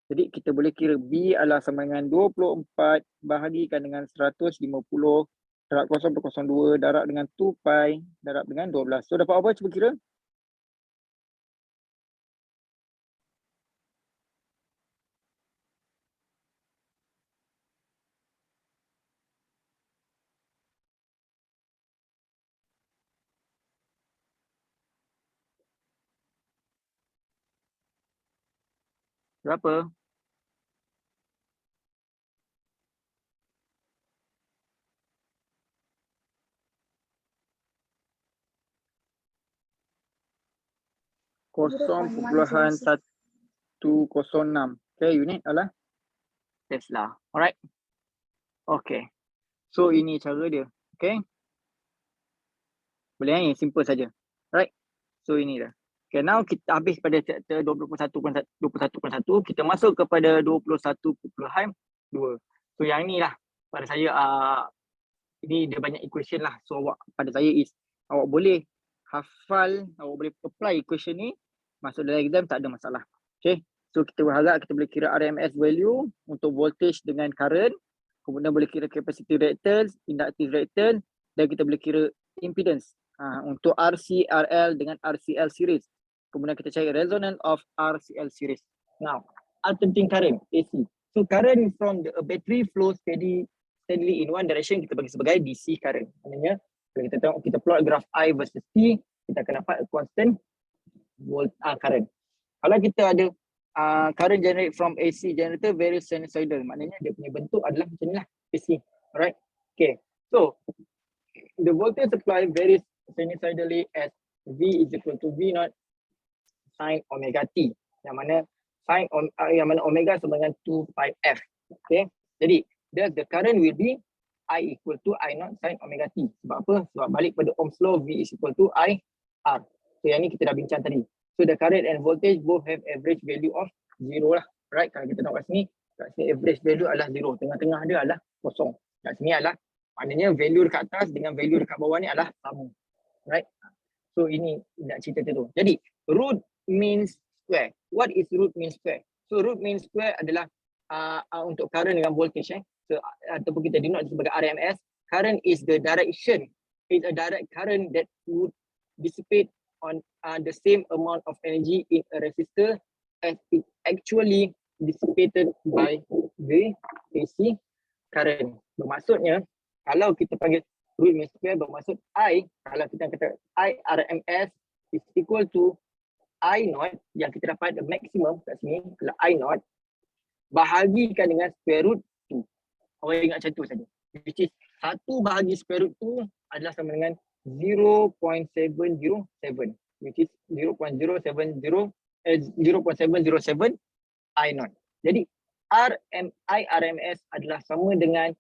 A: Jadi kita boleh kira B adalah sama dengan 24 bahagikan dengan 150 darab 0.02 darab dengan 2 pi darab dengan 12. So dapat apa? Cuba kira. Berapa? Kosong perpuluhan 106. Okay, unit adalah Tesla. Alright. Okay. So ini cara dia. Okay. Boleh yang simple saja. Right. So ini dah. Okay, now kita habis pada chapter 21.1. Kita masuk kepada 21.2. So yang ni lah pada saya ini dia banyak equation lah. So pada saya is awak boleh hafal, awak boleh apply equation ni masuk dalam exam tak ada masalah. Okay. So kita berharap kita boleh kira RMS value untuk voltage dengan current. Kemudian boleh kira capacity reactance, inductive reactance dan kita boleh kira impedance untuk RC, RL dengan RCL series. Kemudian kita cari resonance of RCL series. Now, alternating current AC. So current from the battery flow steadily in one direction kita bagi sebagai DC current. Maknanya kalau kita tengok kita plot graph I versus T, kita akan dapat constant current. Kalau kita ada current generate from AC generator very sinusoidal, maknanya dia punya bentuk adalah macam ni lah, AC. Alright. Okay. So the voltage supply varies sinusoidally as V is equal to V naught sin omega T. Yang mana omega sama dengan 2 pi F. Okay. Jadi the current will be I equal to I naught sin omega T. Sebab apa? Sebab balik pada Ohm's law, V is equal to I R. So yang ni kita dah bincang tadi. So the current and voltage both have average value of 0 lah. Right? Kalau kita tengok kat sini average value adalah 0. Tengah-tengah dia adalah kosong. Kat sini adalah, maknanya value dekat atas dengan value dekat bawah ni adalah sama. Right? So ini nak cerita tu. Jadi root means square. What is root mean square? So root mean square adalah untuk current dengan voltage. So, ataupun kita denote sebagai RMS. Current is the direction. It's a direct current that would dissipate on the same amount of energy in a resistor as it actually dissipated by the AC current. Bermaksudnya kalau kita panggil root mean square, bermaksud I, kalau kita kata I RMS is equal to I naught yang kita dapat the maximum kat sini adalah I naught bahagikan dengan square root 2. Awak ingat macam tu saja. Which is 1 bahagi square root 2 adalah sama dengan 0.707, which is 0.707 I naught. Jadi RMS adalah sama dengan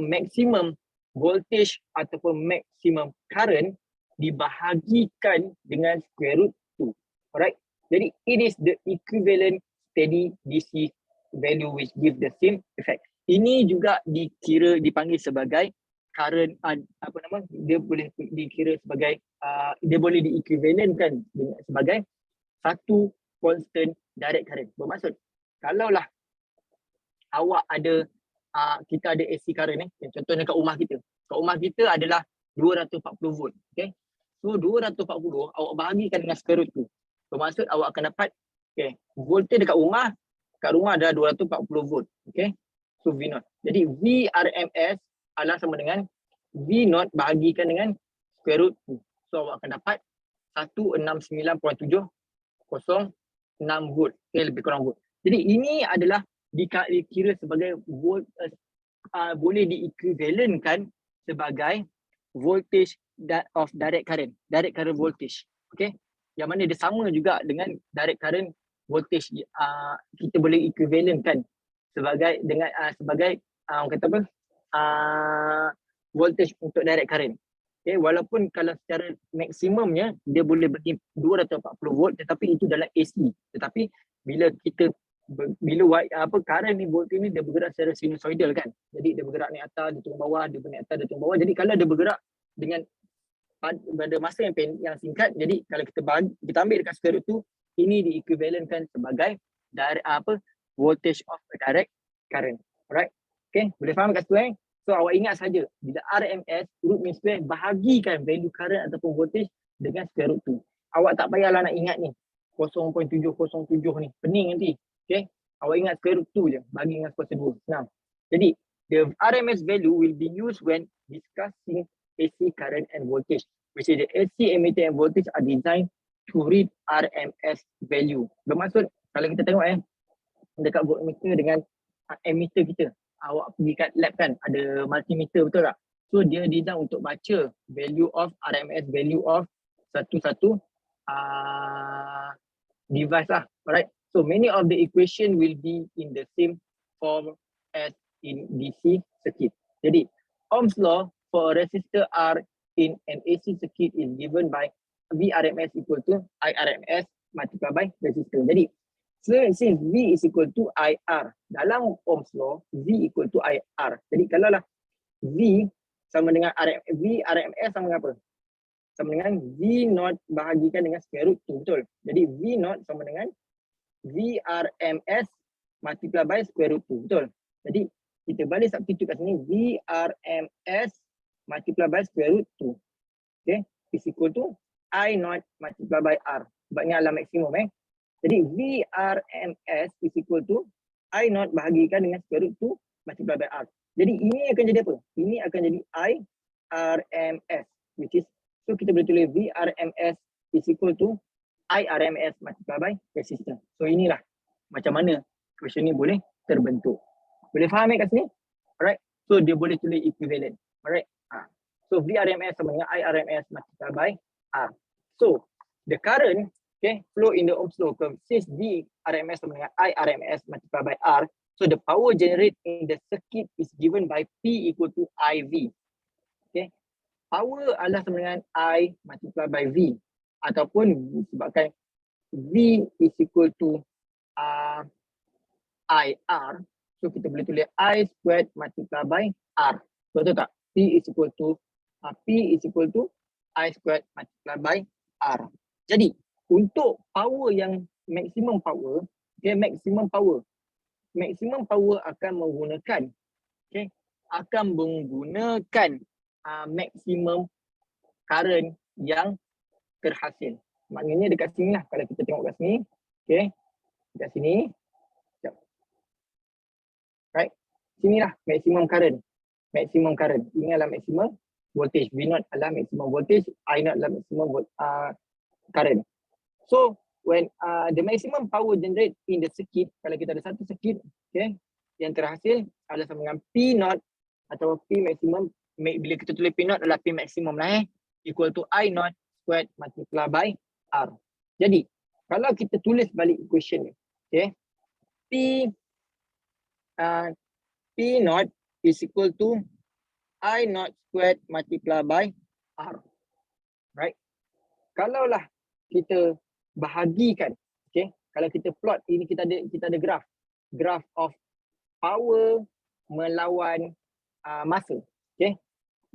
A: maximum voltage ataupun maximum current dibahagikan dengan square root 2. Alright. Jadi it is the equivalent steady DC value which give the same effect. Ini juga dipanggil sebagai current dia boleh dikira sebagai dia boleh diequivalentkan sebagai satu constant direct current. Bermaksud kalaulah awak ada kita ada AC current contohnya kat rumah kita. Kat rumah kita adalah 240 volt. Okay. So 240 awak bahagikan dengan square root 2. Bermaksud awak akan dapat voltage dekat rumah adalah 240 volt. Okay. So V naught. Jadi V RMS adalah sama dengan V naught bahagikan dengan square root 2. So awak akan dapat 169.706 volt. Okay, lebih kurang volt. Jadi ini adalah dikira sebagai volt, boleh diequivalentkan sebagai voltage of direct current voltage. Okay, yang mana dia sama juga dengan direct current voltage. Kita boleh equivalentkan sebagai dengan sebagai orang kata apa, voltage untuk direct current. Okay, walaupun kalau secara maksimumnya dia boleh bagi 240 volt, tetapi itu dalam AC. Tetapi bila kita current ni, voltage ni dia bergerak secara sinusoidal kan. Jadi dia bergerak naik atas, dia turun bawah, dia naik atas, dia turun bawah. Jadi kalau dia bergerak dengan pada masa yang singkat, jadi kalau kita ambil dekat square root tu, ini diequivalentkan sebagai voltage of a direct current. Alright. Okay, boleh faham kat situ So awak ingat saja, bila RMS, root mean square, bahagikan value current ataupun voltage dengan square root 2. Awak tak payahlah nak ingat ni 0.707 ni, pening nanti. Okay, awak ingat square root 2 je, bagi dengan kuasa 2. Senang. Jadi the RMS value will be used when discussing AC current and voltage, which is the AC emitter and voltage are designed to read RMS value. Bermaksud kalau kita tengok dekat voltmeter dengan emitter kita, awak pergi kat lab kan, ada multimeter, betul tak? So dia design untuk baca value of RMS value of satu device lah. Alright. So many of the equation will be in the same form as in DC circuit. Jadi Ohm's law for a resistor R in an AC circuit is given by VRMS equal to IRMS multiplied by resistor. Jadi since V is equal to IR, dalam Ohm's law, V equal to IR. Jadi kalau lah V sama dengan V RMS sama dengan apa? Sama dengan V naught bahagikan dengan square root 2, betul? Jadi V naught sama dengan V RMS multiplied by square root 2, betul? Jadi kita balik substitute kat sini, V RMS multiplied by square root 2. Okay, is equal to I naught multiplied by R. Sebab ni adalah maksimum Jadi VRMS is equal to I naught bahagikan dengan square root 2 multiplied by R. Jadi ini akan jadi apa? Ini akan jadi IRMS, which is, so kita boleh tulis VRMS is equal to IRMS multiplied by resistance. So inilah macam mana question ni boleh terbentuk. Boleh faham kat sini? Alright. So dia boleh tulis equivalent. Alright. So VRMS sama dengan IRMS multiplied by R. So the current flow in the Ohm's law curve, since V RMS sama dengan I RMS multiplied by R, so the power generated in the circuit is given by P equal to IV. Okay, power adalah sama dengan I multiplied by V, ataupun sebabkan V is equal to IR, so kita boleh tulis I squared multiplied by R. Betul tak? P is equal to I squared multiplied by R. Jadi untuk power yang maximum power, maximum power akan menggunakan maximum current yang terhasil. Maknanya dekat sini lah, kalau kita tengok kat sini, dekat sini, right, sinilah maximum current. Ini adalah maximum voltage. V naught adalah maximum voltage, I naught adalah maximum current. So when the maximum power generate in the circuit, kalau kita ada satu circuit, yang terhasil adalah sama dengan P naught atau P maximum. Bila kita tulis P naught adalah P maximum lah equal to I naught squared multiplied by R. Jadi kalau kita tulis balik equation ni, P naught is equal to I naught squared multiplied by R. Right? Kalaulah kita bahagikan, kalau kita plot ini, kita ada graph of power melawan masa,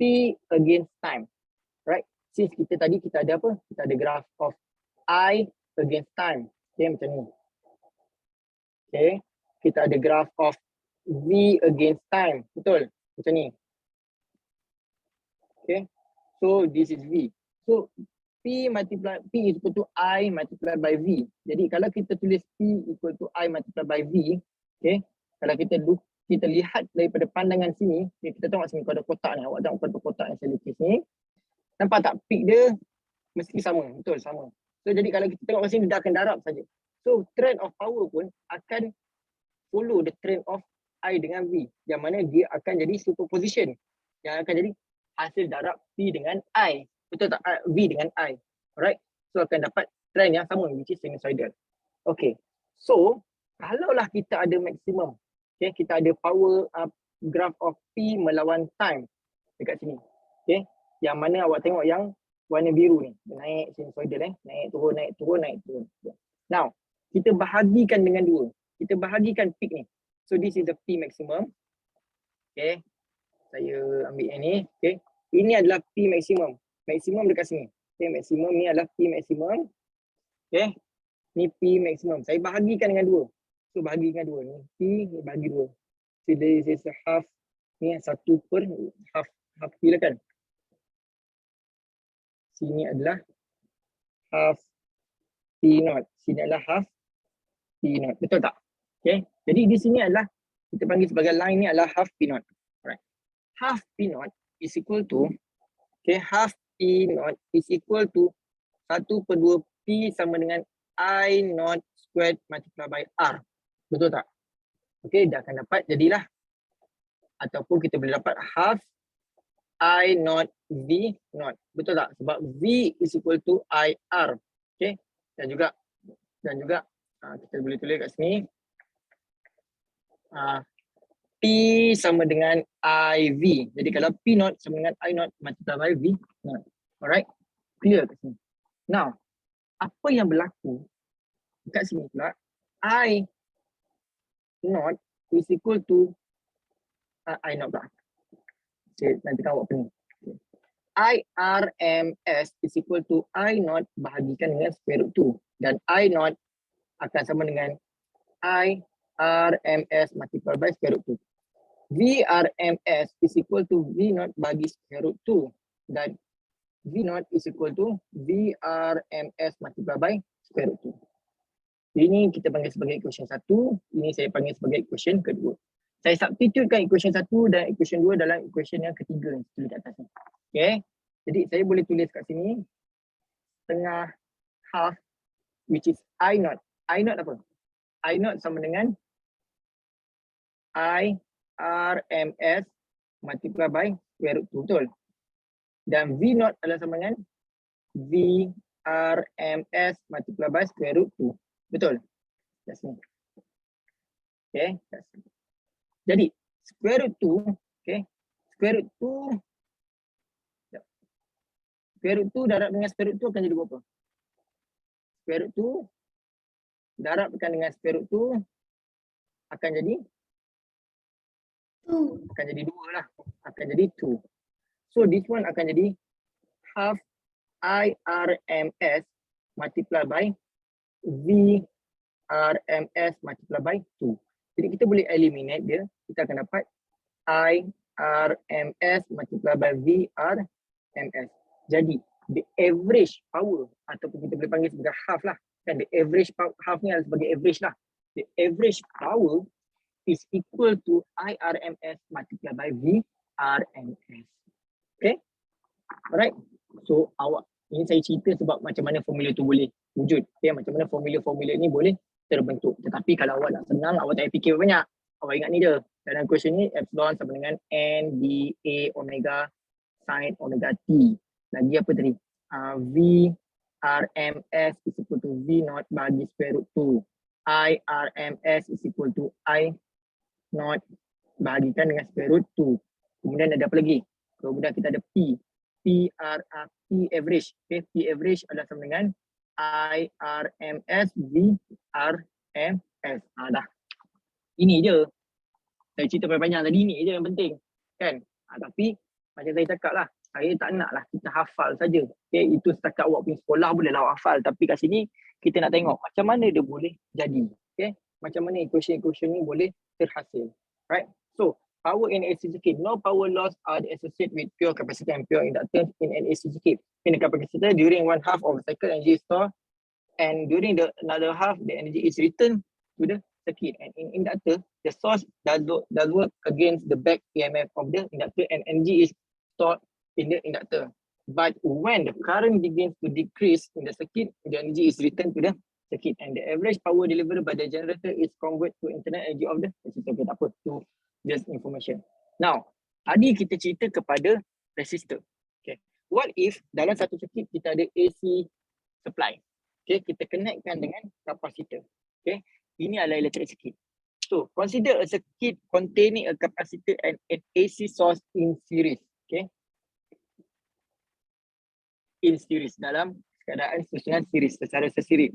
A: T against time, right? Since kita tadi kita ada apa? Kita ada graph of I against time, macam ni. Kita ada graph of V against time, betul? Macam ni. So this is V. So P is equal to I multiplied by V. Jadi kalau kita tulis P equal to I multiplied by V, kalau kita
D: kita lihat daripada pandangan sini, kita tengok sini pada kotak ni, awak tengok pada kotak yang saya lukis ni. Nampak tak peak dia mesti sama, betul sama. So jadi kalau kita tengok kat sini dia akan darab saja. So trend of power pun akan follow the trend of I dengan V, yang mana dia akan jadi superposition, yang akan jadi hasil darab P dengan I, betul tak? V dengan I, alright? So akan dapat trend yang sama, which is sinusoidal. Okay, so kalaulah kita ada maksimum, okay, kita ada power graph of P melawan time dekat sini, okay, yang mana awak tengok yang warna biru ni, naik sinusoidal, naik turun, naik turun, naik turun. Now, kita bahagikan dengan 2. Kita bahagikan peak ni. So this is the P maximum. Okay. Saya ambil yang ni. Okay. Ini adalah P maximum. Maximum dekat sini. Okay. Maximum ni adalah P maximum. Okay. Ni P maximum. Saya bahagikan dengan 2. So bahagi dengan 2. Ni P, ni bahagi 2. So this is a half. Ni 1 per half P lah kan. Sini adalah half P naught. Sini adalah half P naught. Betul tak? Okay. Jadi di sini adalah kita panggil sebagai line ni adalah half P naught. Alright. Half P naught is equal to, okay, half P naught is equal to 1/2 P sama dengan I naught squared multiplied by R. Betul tak? Okay, dah akan dapat jadilah, ataupun kita boleh dapat half I naught V naught. Betul tak? Sebab V is equal to IR. Okay. Dan juga kita boleh tulis kat sini. P sama dengan IV. Jadi kalau P naught sama dengan I naught multiplied by V naught. Alright? Clear kat sini. Now, apa yang berlaku kat sini pula, I naught is equal to I naught pula. Okay, nanti kan awak pening. IRMS is equal to I naught bahagikan dengan square root 2. Dan I naught akan sama dengan IRMS multiplied by square root 2. VRMS is equal to V naught bagi square root 2. Dan V naught is equal to VRMS multiplied by square root 2. Ini kita panggil sebagai equation 1. Ini saya panggil sebagai equation kedua. Saya substitutekan equation 1 dan equation 2 dalam equation yang ketiga yang tulis kat atas ni. Okay. Jadi saya boleh tulis kat sini tengah half, which is I naught. I naught apa? I naught sama dengan IRMS multiplied by square root 2, betul? Dan V naught adalah sama dengan VRMS multiplied by square root 2, betul? Kat sini. Okay. Jadi square root 2, okay, square root 2 darab dengan square root 2 akan jadi berapa? Square root 2 darabkan dengan square root 2 akan jadi
C: 2.
D: Akan jadi 2 lah. Akan jadi 2. So this one akan jadi half IRMS multiplied by VRMS multiplied by 2. Jadi kita boleh eliminate dia. Kita akan dapat IRMS multiplied by VRMS. Jadi the average power, ataupun kita boleh panggil sebagai half lah. Kan the average power, half ni adalah sebagai average lah. The average power is equal to IRMS multiplied by VRMS. Okay. Alright. So awak, ini saya cerita sebab macam mana formula tu boleh wujud. Okay. Macam mana formula-formula ni boleh terbentuk. Tetapi kalau awak nak senang, awak tak payah fikir banyak. Awak ingat ni je. Dalam question ni, epsilon sama dengan N dA omega sin omega T. Lagi apa tadi? VRMS is equal to V naught bagi square root 2. IRMS is equal to I naught bahagikan dengan square root 2. Kemudian ada apa lagi? Kemudian kita ada P. P average. Okay, P average adalah sama dengan IRMS VRMS. Dah. Ini je. Saya cerita banyak tadi, ini je yang penting. Kan? Tapi macam saya cakap lah, saya tak nak lah kita hafal saja. Okay, itu setakat awak punya sekolah bolehlah awak hafal. Tapi kat sini kita nak tengok macam mana dia boleh jadi. Okay? Macam mana equation ni boleh terhasil. Right? So, power in AC circuit. No power loss are associated with pure capacitor and pure inductance in an AC circuit. In the capacitor, during 1/2 of the cycle, energy is stored, and during the another half, the energy is returned to the circuit. And in inductor, the source does work against the back EMF of the inductor, and energy is stored in the inductor. But when the current begins to decrease in the circuit, the energy is returned to the circuit, and the average power delivered by the generator is converted to internal energy of the resistor. Okay, tak apa, to just information. Now, tadi kita cerita kepada resistor. Okay, what if dalam satu circuit kita ada AC supply? Okay, kita connectkan dengan kapasitor. Okay, ini adalah electric circuit. So, consider a circuit containing a capacitor and an AC source in series. Okay, in series, dalam keadaan susunan series, secara sesiri.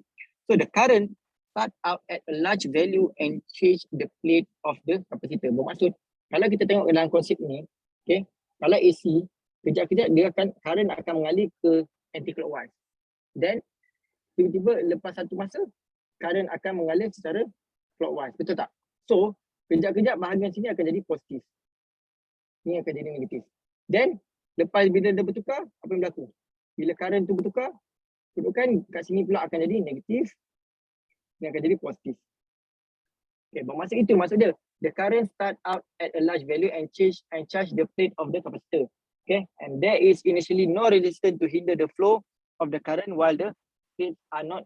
D: So, the current start out at a large value and change the plate of the capacitor. Bermaksud, kalau kita tengok dalam konsep ni, okay, kalau AC, kejap-kejap dia akan, current akan mengalir ke anti-clockwise. Then, tiba-tiba lepas satu masa, current akan mengalir secara clockwise. Betul tak? So, kejap-kejap bahagian sini akan jadi positif. Ini akan jadi negatif. Then, lepas bila dia bertukar, apa yang berlaku? Bila current tu bertukar, kedudukan kat sini pula akan jadi negatif. Ini akan jadi positif. Okay, bermaksud itu maksud dia. The current start out at a large value and charge the plate of the capacitor. Okay, and there is initially no resistance to hinder the flow of the current while the plates are not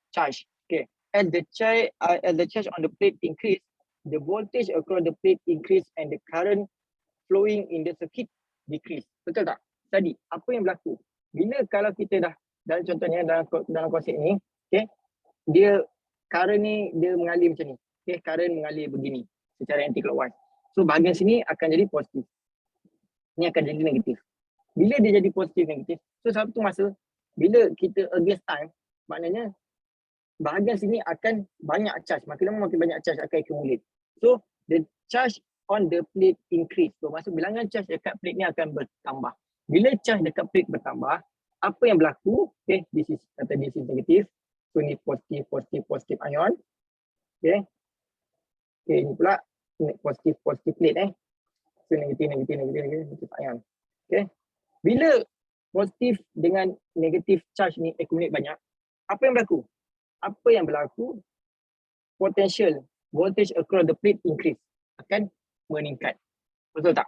D: charged. Okay, as the charge on the plate increase, the voltage across the plate increase and the current flowing in the circuit decrease. Betul tak? Tadi apa yang berlaku? Bila kalau kita dah dalam contohnya dalam konsep ni, okay, dia current ni dia mengalir macam ni. Okay, current mengalir begini secara anti-clockwise. So bahagian sini akan jadi positif. Ni akan jadi negatif. Bila dia jadi positif negatif, so satu masa bila kita against time, maknanya bahagian sini akan banyak charge. Makin lama makin banyak charge akan accumulate. So the charge on the plate increase. So maksud bilangan charge dekat plate ni akan bertambah. Bila charge dekat plate bertambah, apa yang berlaku? Okay, this is negatif. So ni positif ion. Okay. Okay, ini pula positif plate So negatif ion. Okay. Bila positif dengan negatif charge ni accumulate banyak, apa yang berlaku? Apa yang berlaku? Potential voltage across the plate increase, akan meningkat. Betul tak?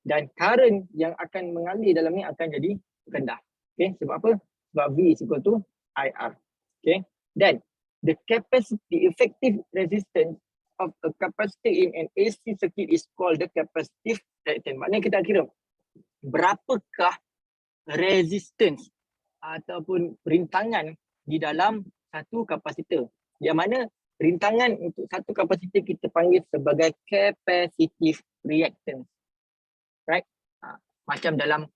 D: Dan current yang akan mengalir dalam ni akan jadi rendah. Okay, sebab apa? Sebab V is equal to IR. Okay, then the effective resistance of a capacitor in an AC circuit is called the capacitive reactance. Maknanya kita kira berapakah resistance ataupun rintangan di dalam satu kapasitor. Yang mana rintangan untuk satu kapasitor kita panggil sebagai capacitive reactance. Right? Macam dalam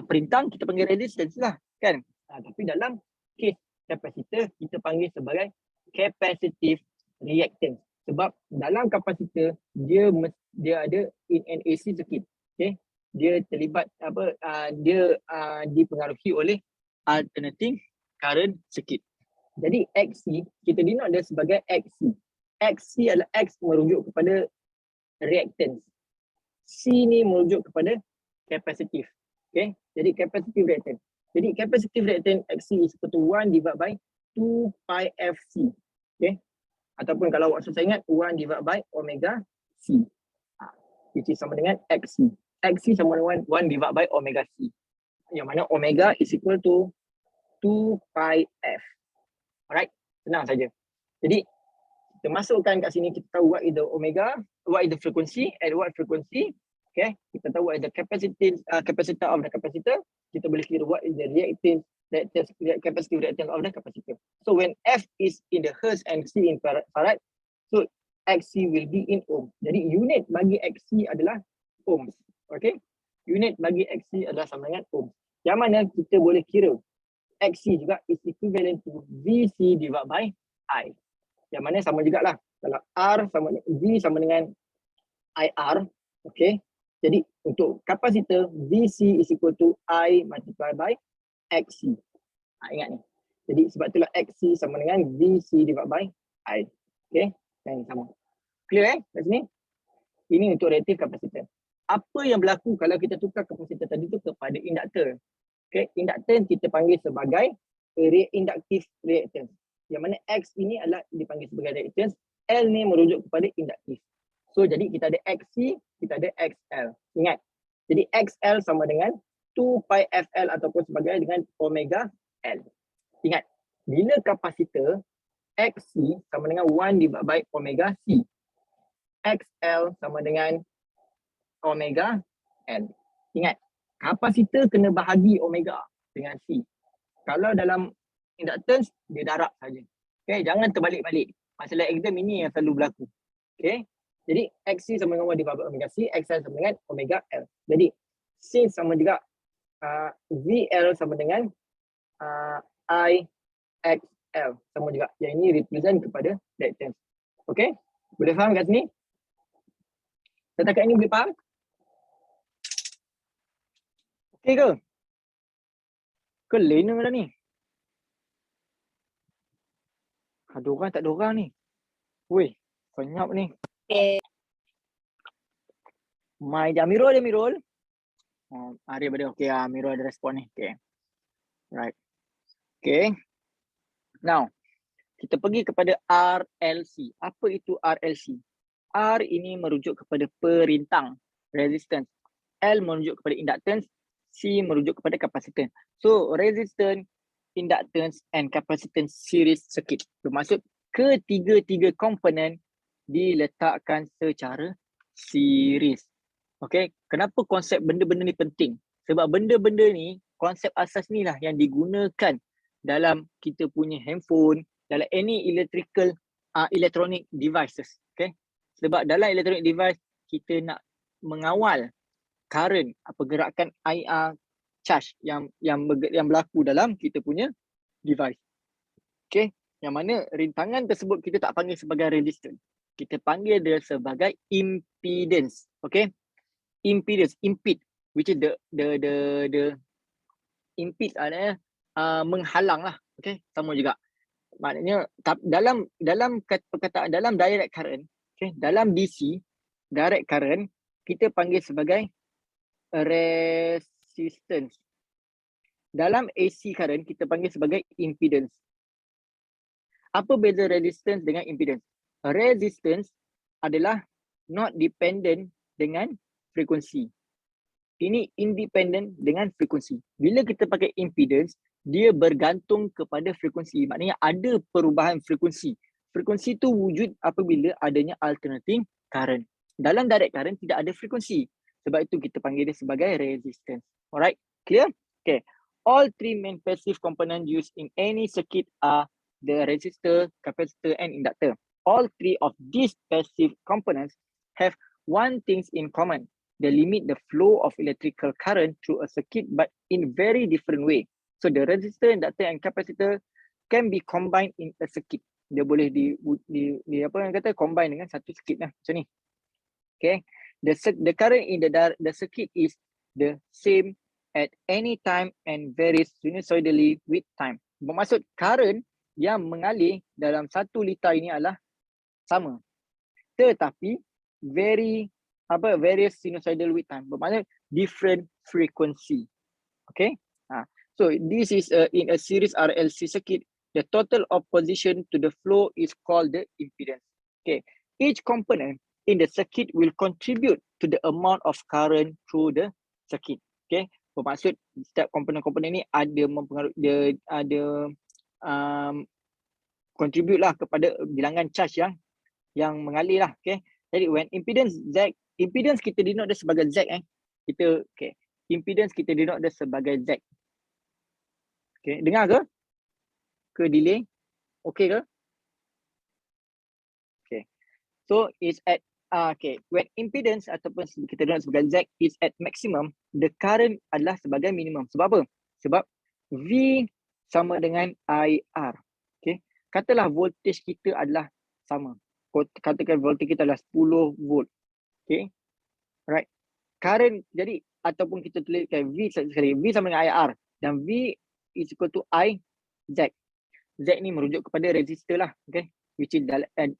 D: perintang kita panggil resistance lah, kan? Tapi dalam case kapasitor kita panggil sebagai capacitive reactance. Sebab dalam kapasitor dia ada in an AC circuit. Okay? Dia terlibat dia dipengaruhi oleh alternating current circuit. Jadi XC kita denote dia sebagai XC. XC adalah X merujuk kepada reactance. C ni merujuk kepada capacitive. Okay, jadi capacitive reactance. Jadi capacitive reactance XC is equal to 1 divided by 2 pi FC. Okay, ataupun kalau awak susah ingat 1 divided by omega C, which is sama dengan XC. XC sama dengan 1 divided by omega C, yang mana omega is equal to 2 pi F. Alright, senang saja. Jadi kita masukkan kat sini, kita tahu what is the omega, what is the frequency, at what frequency. Okay, kita tahu what is the capacity of the capacitor. Kita boleh kira what is the capacitive reactance of the capacitor. So when F is in the hertz and C in farad, so XC will be in ohm. Jadi unit bagi XC adalah ohms. Okay, unit bagi XC adalah sama dengan ohm. Yang mana kita boleh kira XC juga is equivalent to VC divided by I. Yang mana sama jugalah. Kalau R sama V sama dengan IR. Okay. Jadi untuk kapasitor VC is equal to I multiplied by XC. Ingat ni. Jadi sebab itulah XC sama dengan VC divided by I. Okay. Dan sama. Clear kat sini? Ini untuk reaktif kapasitor. Apa yang berlaku kalau kita tukar kapasitor tadi tu kepada induktor? Okay. Induktor kita panggil sebagai inductive reactance. Yang mana X ini adalah dipanggil sebagai reactance L ni merujuk kepada induktif. So jadi kita ada XC, kita ada XL. Ingat. Jadi XL sama dengan 2 pi FL ataupun sebagai dengan omega L. Ingat, bila kapasitor XC sama dengan 1 divided by omega C. XL sama dengan omega L. Ingat, kapasitor kena bahagi omega dengan C. Kalau dalam inductance, dia darab saja. Okay, jangan terbalik-balik. Masalah exam ini yang selalu berlaku. Okay, jadi XC sama dengan 1 divided by omega C, XL sama dengan omega L. Jadi C sama juga VL sama dengan IXL sama juga. Yang ini represent kepada reactance. Okay, boleh faham kat sini? Setakat ini boleh faham?
A: Okay ke? Ke lena dah ni? Ada orang tak ada orang ni? Weh, senyap ni.
C: Okay.
A: Amirul ada Amirul? Oh, Arif ada. Okay, Amirul ada respon ni. Okay. Right. Okay. Now, kita pergi kepada RLC. Apa itu RLC? R ini merujuk kepada perintang, resistance. L merujuk kepada inductance. C merujuk kepada capacitance. So, resistance, inductance and capacitance series circuit. Bermaksud ketiga-tiga komponen diletakkan secara series. Okay, kenapa konsep benda-benda ni penting? Sebab benda-benda ni, konsep asas ni lah yang digunakan dalam kita punya handphone, dalam any electronic devices. Okay, sebab dalam electronic device, kita nak mengawal current, pergerakan IR charge yang berlaku dalam kita punya device. Okay, yang mana rintangan tersebut kita tak panggil sebagai resistance. Kita panggil dia sebagai impedance. Okay, impedance, impede, which is the impede adalah menghalang lah. Okay, sama juga. Maknanya dalam perkataan dalam direct current, okay, dalam DC direct current kita panggil sebagai resistance. Dalam AC current kita panggil sebagai impedance. Apa beza resistance dengan impedance? Resistance adalah not dependent dengan frekuensi. Ini independent dengan frekuensi. Bila kita pakai impedance, dia bergantung kepada frekuensi. Maknanya ada perubahan frekuensi. Frekuensi itu wujud apabila adanya alternating current. Dalam direct current tidak ada frekuensi. Sebab itu kita panggil dia sebagai resistance. Alright, clear? Okay. All three main passive components used in any circuit are the resistor, capacitor and inductor. All three of these passive components have one thing in common. They limit the flow of electrical current through a circuit but in very different way. So the resistor, inductor and capacitor can be combined in a circuit. Dia boleh di apa yang kata combine dengan satu circuit lah macam ni. Okay. The current in the circuit is the same at any time and varies sinusoidally with time. Bermaksud current yang mengalir dalam 1 liter ini adalah sama. Tetapi various sinusoidal with time. Bermaksud different frequency. Okay. So this is in a series RLC circuit. The total opposition to the flow is called the impedance. Okay. Each component in the circuit will contribute to the amount of current through the circuit. Okay. Bermaksud setiap komponen-komponen ni ada mempengaruhi, dia ada contribute lah kepada bilangan charge yang mengalir lah. Okay. Jadi when impedance Z, impedance kita denote dia sebagai Z kita okay. Impedance kita denote dia sebagai Z. Okay. Dengar ke? Ke delay? Okay ke? Okay. So it's at okay, when impedance ataupun kita denote sebagai Z is at maximum, the current adalah sebagai minimum. Sebab apa? Sebab V sama dengan IR. Okay. Katalah voltage kita adalah sama. Katakan voltage kita adalah 10 volt. Okay. Right. Current jadi ataupun kita tuliskan V sekali. V sama dengan IR dan V is equal to I Z. Z ni merujuk kepada resistor lah. Okay. Which is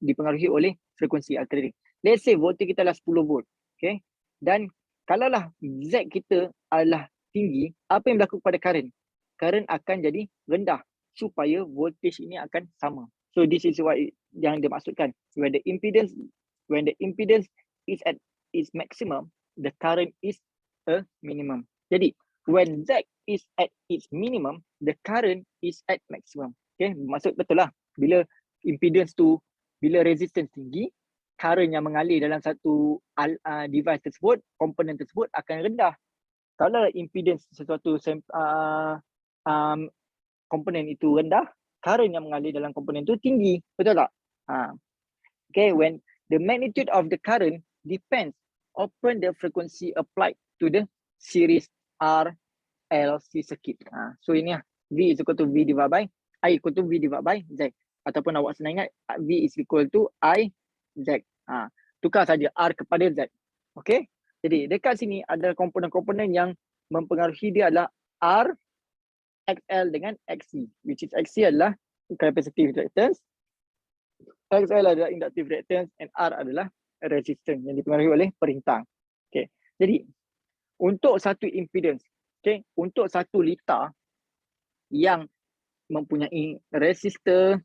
A: dipengaruhi oleh frekuensi alternating. Let's say voltage kita adalah 10 volt. Okay. Dan kalaulah Z kita adalah tinggi, apa yang berlaku pada current? Current akan jadi rendah supaya voltage ini akan sama. So this is what yang dimaksudkan. When the impedance is at its maximum, the current is a minimum. Jadi when Z is at its minimum, the current is at maximum. Okay, maksud betul lah. Bila impedance tu, bila resistance tinggi, current yang mengalir dalam satu device tersebut, komponen tersebut akan rendah. Kalau impedance sesuatu komponen itu rendah, current yang mengalir dalam komponen itu tinggi. Betul tak? Okay, when the magnitude of the current depends upon the frequency applied to the series RLC circuit. So ini lah, V is equal to V divided by I equal to V divided by Z. Ataupun awak senang ingat, V is equal to I Z. Tukar saja R kepada Z. Okay. Jadi dekat sini ada komponen-komponen yang mempengaruhi dia adalah R, XL dengan XC. Which is XC adalah capacitive reactance, XL adalah inductive reactance, and R adalah resistance yang dipengaruhi oleh perintang. Okay. Jadi untuk satu impedance, okay, untuk satu liter yang mempunyai resistor,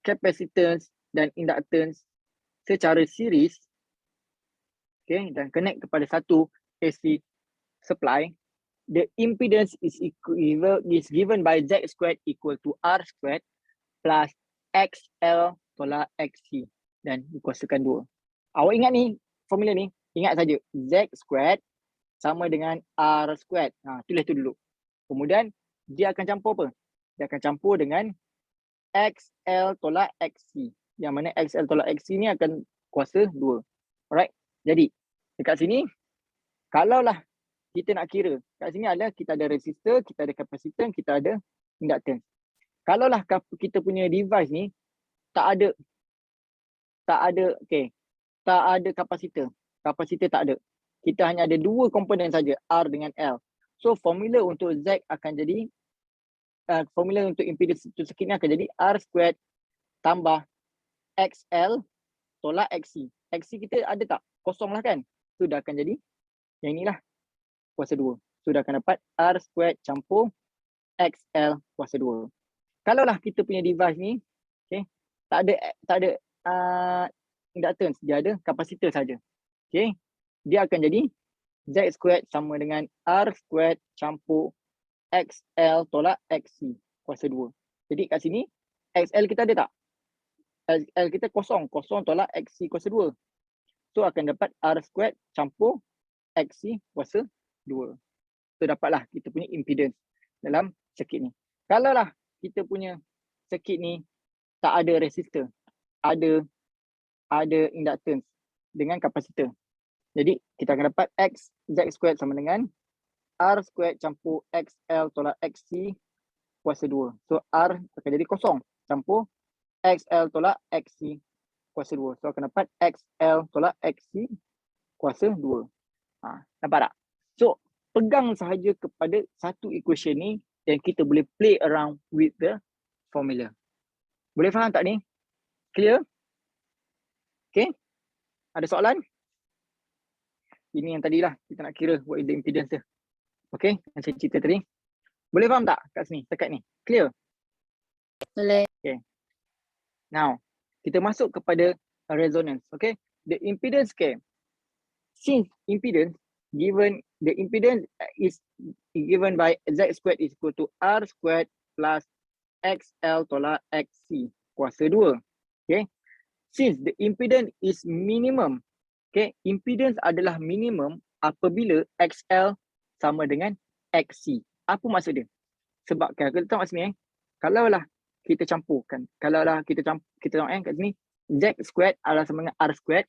A: capacitance dan inductance secara series, okay, dan connect kepada satu AC supply, the impedance is given by Z squared equal to R squared plus XL tolak XC dan dikuasakan 2. Awak ingat ni, formula ni, ingat saja Z squared sama dengan R squared. Tulis tu dulu. Kemudian dia akan campur apa? Dia akan campur dengan XL tolak XC. Yang mana XL tolak XC ni akan kuasa 2. Alright. Jadi dekat sini, kalaulah kita nak kira, kat sini adalah kita ada resistor, kita ada kapasitor, kita ada inductance. Kalaulah kita punya device ni tak ada kapasitor. Kapasitor tak ada. Kita hanya ada 2 komponen saja, R dengan L. So formula untuk Z akan jadi formula untuk impedance circuit ni akan jadi R squared tambah XL tolak XC. XC kita ada tak? Kosong lah kan? So dah akan jadi yang inilah kuasa 2. So dah akan dapat R squared campur XL kuasa 2. Kalaulah kita punya device ni, okay, tak ada inductance, dia ada kapasitor saja. Okay, dia akan jadi Z squared sama dengan R squared campur XL tolak XC kuasa 2. Jadi kat sini XL kita ada tak? XL kita kosong tolak XC kuasa 2. So akan dapat R squared campur XC kuasa 2. So dapatlah kita punya impedance dalam circuit ni. Kalaulah kita punya circuit ni tak ada resistor, ada inductance dengan kapasitor. Jadi kita akan dapat X Z squared sama dengan R squared campur XL tolak XC kuasa 2. So R akan jadi kosong campur XL tolak XC kuasa 2. So akan dapat XL tolak XC kuasa 2. Nampak tak? So pegang sahaja kepada satu equation ni dan kita boleh play around with the formula. Boleh faham tak ni? Clear? Okay. Ada soalan? Ini yang tadilah kita nak kira what is the impedance dia. Okay, yang saya cerita tadi. Boleh faham tak kat sini, dekat ni? Clear?
C: Boleh.
A: Okay. Now, kita masuk kepada resonance. Okay. The impedance, okay. Since impedance the impedance is given by Z squared is equal to R squared plus XL tolak XC kuasa 2. Okay. Since the impedance is minimum, okay, impedance adalah minimum apabila XL sama dengan XC. Apa maksud dia? Sebab kita tengok sini, kalaulah kita campurkan, kita tengok kat sini, Z squared adalah sama dengan R squared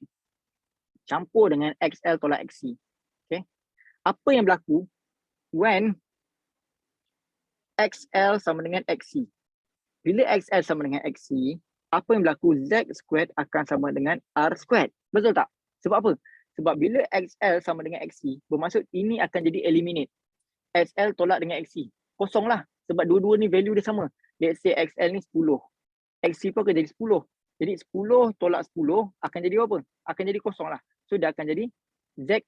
A: campur dengan XL tolak XC. Okay. Apa yang berlaku when XL sama dengan XC? Bila XL sama dengan XC, apa yang berlaku? Z squared akan sama dengan R squared. Betul tak? Sebab apa? Sebab bila XL sama dengan XC, bermaksud ini akan jadi eliminate. XL tolak dengan XC. Kosong lah. Sebab dua-dua ni value dia sama. Let's say XL ni 10. XC pun akan jadi 10. Jadi 10 tolak 10 akan jadi apa? Akan jadi kosong lah. So dia akan jadi Z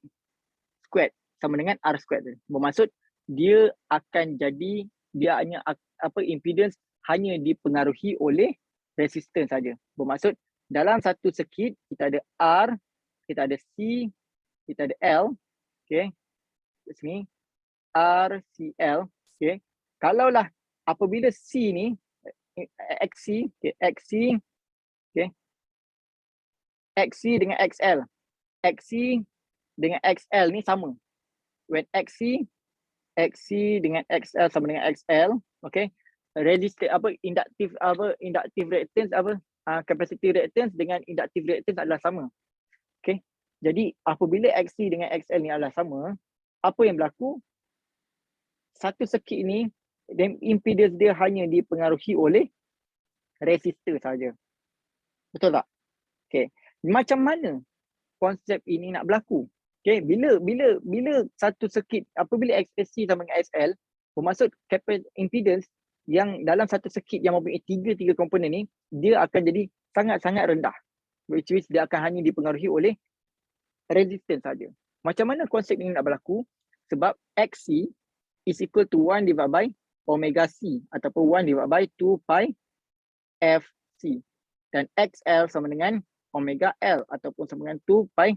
A: squared sama dengan R squared. Bermaksud dia akan jadi, dia hanya impedance hanya dipengaruhi oleh resistance saja. Bermaksud dalam satu circuit kita ada R, kita ada C, kita ada L. Okay. Kat sini R, C, L. Okay. Kalaulah apabila C ni XC, okay, XC, okay, XC dengan XL. XC dengan XL ni sama. When XC dengan XL sama dengan XL, okay. Resistance inductive reactance capacity reactance dengan inductive reactance adalah sama. Okay. Jadi apabila XC dengan XL ni adalah sama, apa yang berlaku? Satu circuit ni impedance dia hanya dipengaruhi oleh resistor saja. Betul tak? Okay. Macam mana konsep ini nak berlaku? Okay. Bila satu circuit, apabila XC sama dengan XL, bermaksud impedance yang dalam satu circuit yang mempunyai tiga komponen ni, dia akan jadi sangat-sangat rendah. Which is dia akan hanya dipengaruhi oleh resistance saja. Macam mana konsep ini nak berlaku? Sebab XC is equal to 1 divided by omega C ataupun 1 divided by 2 pi FC. Dan XL sama dengan omega L ataupun sama dengan 2 pi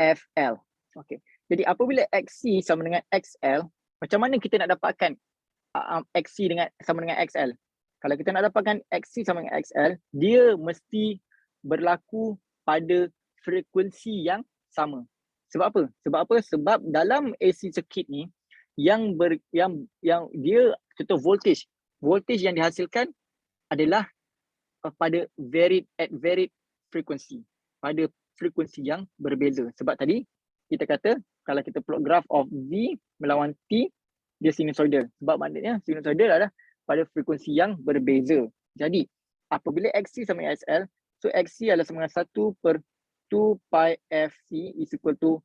A: FL. Okay. Jadi apabila XC sama dengan XL, macam mana kita nak dapatkan XC sama dengan XL? Kalau kita nak dapatkan XC sama dengan XL, dia mesti berlaku pada frekuensi yang sama. Sebab apa? Sebab dalam AC circuit ni yang dia contoh voltage yang dihasilkan adalah pada varied frequency, pada frekuensi yang berbeza. Sebab tadi kita kata kalau kita plot graph of V melawan T, dia sinusoidal. Sebab maknanya sinusoidal adalah pada frekuensi yang berbeza. Jadi apabila XC sama dengan XL, so XC adalah sama dengan 1/2 pi FC is equal to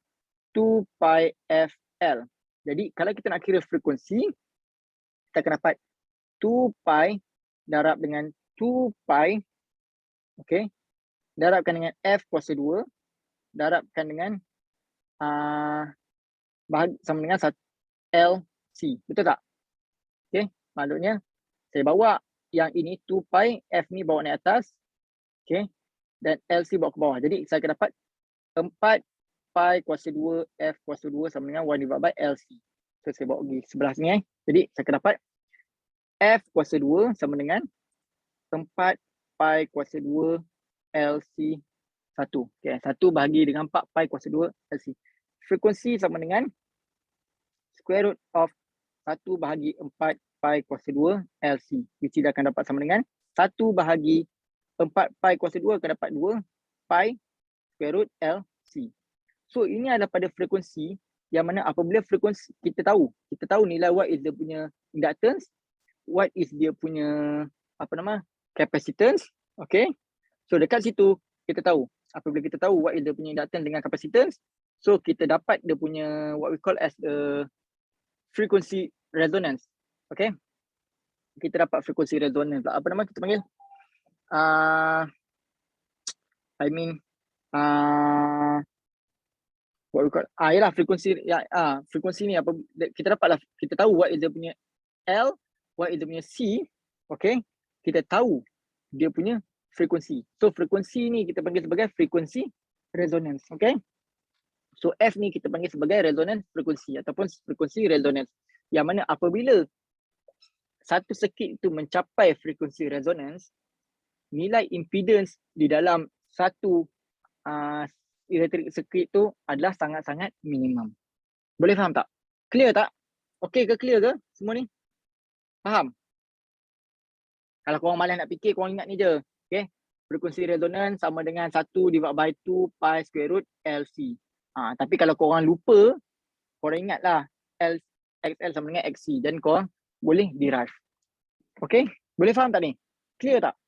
A: 2 pi FL. Jadi kalau kita nak kira frekuensi, kita akan dapat 2 pi darab dengan 2 pi, okay, darabkan dengan F kuasa 2, darabkan dengan sama dengan LC. Betul tak? Okay, maksudnya saya bawa yang ini 2 pi, F ni bawa naik atas, okay, dan LC bawa ke bawah. Jadi saya akan dapat 4 pi kuasa 2 F kuasa 2 sama dengan 1 divided by LC. So saya bawa pergi sebelah sini. Jadi saya akan dapat F kuasa 2 sama dengan 4 pi kuasa 2 LC 1. Okay, 1 bahagi dengan 4 pi kuasa 2 LC. Frekuensi sama dengan square root of 1 bahagi 4 pi kuasa 2 LC. Which dia akan dapat sama dengan 1 bahagi 4 pi kuasa 2 akan dapat 2 pi square root LC. So ini adalah pada frekuensi yang mana apabila frekuensi kita tahu nilai what is dia punya inductance, what is dia punya capacitance, okay. So dekat situ kita tahu, apabila kita tahu what is dia punya inductance dengan capacitance, so kita dapat dia punya what we call as the frequency resonance, okay. Kita dapat frekuensi resonance, apa nama kita panggil? What we call yalah frekuensi frekuensi ni apa kita dapatlah, kita tahu what is dia punya L, what is dia punya C, okay. Kita tahu dia punya frekuensi. So frekuensi ni kita panggil sebagai frekuensi resonance, okay. So F ni kita panggil sebagai resonance frekuensi ataupun frekuensi resonance, yang mana apabila satu circuit itu mencapai frekuensi resonance, nilai impedance di dalam satu elektrik circuit tu adalah sangat-sangat minimum. Boleh faham tak? Clear tak? Okay ke, clear ke semua ni? Faham? Kalau korang malas nak fikir, korang ingat ni je. Okay. Frekuensi resonance sama dengan 1 divided by 2 pi square root LC. Tapi kalau korang lupa, korang ingatlah XL sama dengan XC dan korang boleh derive. Okay. Boleh faham tak ni? Clear tak?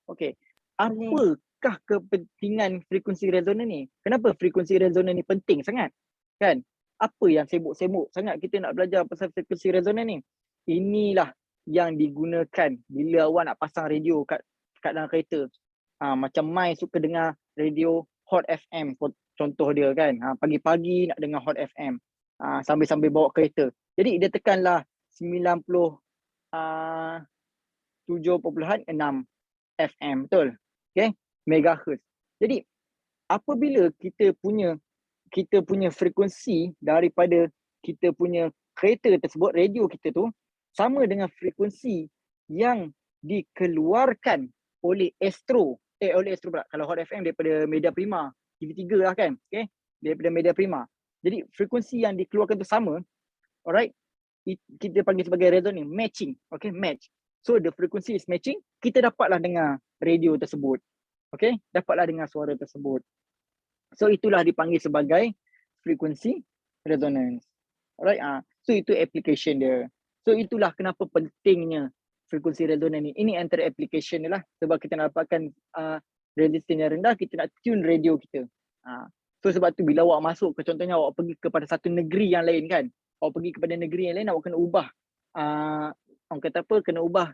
A: Okay. Apakah kepentingan frekuensi resonan ni? Kenapa frekuensi resonan ni penting sangat? Kan? Apa yang sibuk-sibuk sangat kita nak belajar pasal frekuensi resonan ni? Inilah yang digunakan bila awak nak pasang radio kat dalam kereta. Macam Mai suka dengar radio Hot FM contoh dia kan. Pagi-pagi nak dengar Hot FM. Sambil-sambil bawa kereta. Jadi dia tekanlah 90 7.6 FM, betul? Okay, megahertz. Jadi apabila kita punya frekuensi daripada kita punya kereta tersebut, radio kita tu sama dengan frekuensi yang dikeluarkan oleh oleh Astro pula. Kalau Hot FM daripada Media Prima, TV3 lah kan, okay, daripada Media Prima. Jadi frekuensi yang dikeluarkan tu sama, alright, kita panggil sebagai resonance, matching, okay, match. So the frequency is matching, kita dapatlah dengar radio tersebut, okay, dapatlah dengar suara tersebut. So itulah dipanggil sebagai frekuensi resonance. Alright, so itu application dia. So itulah kenapa pentingnya frekuensi resonance ni. Ini antara application dia lah, sebab kita nak dapatkan resistance yang rendah, kita nak tune radio kita. So sebab tu bila awak masuk ke, contohnya awak pergi kepada satu negeri yang lain kan, awak pergi kepada negeri yang lain, awak kena ubah orang kata apa, kena ubah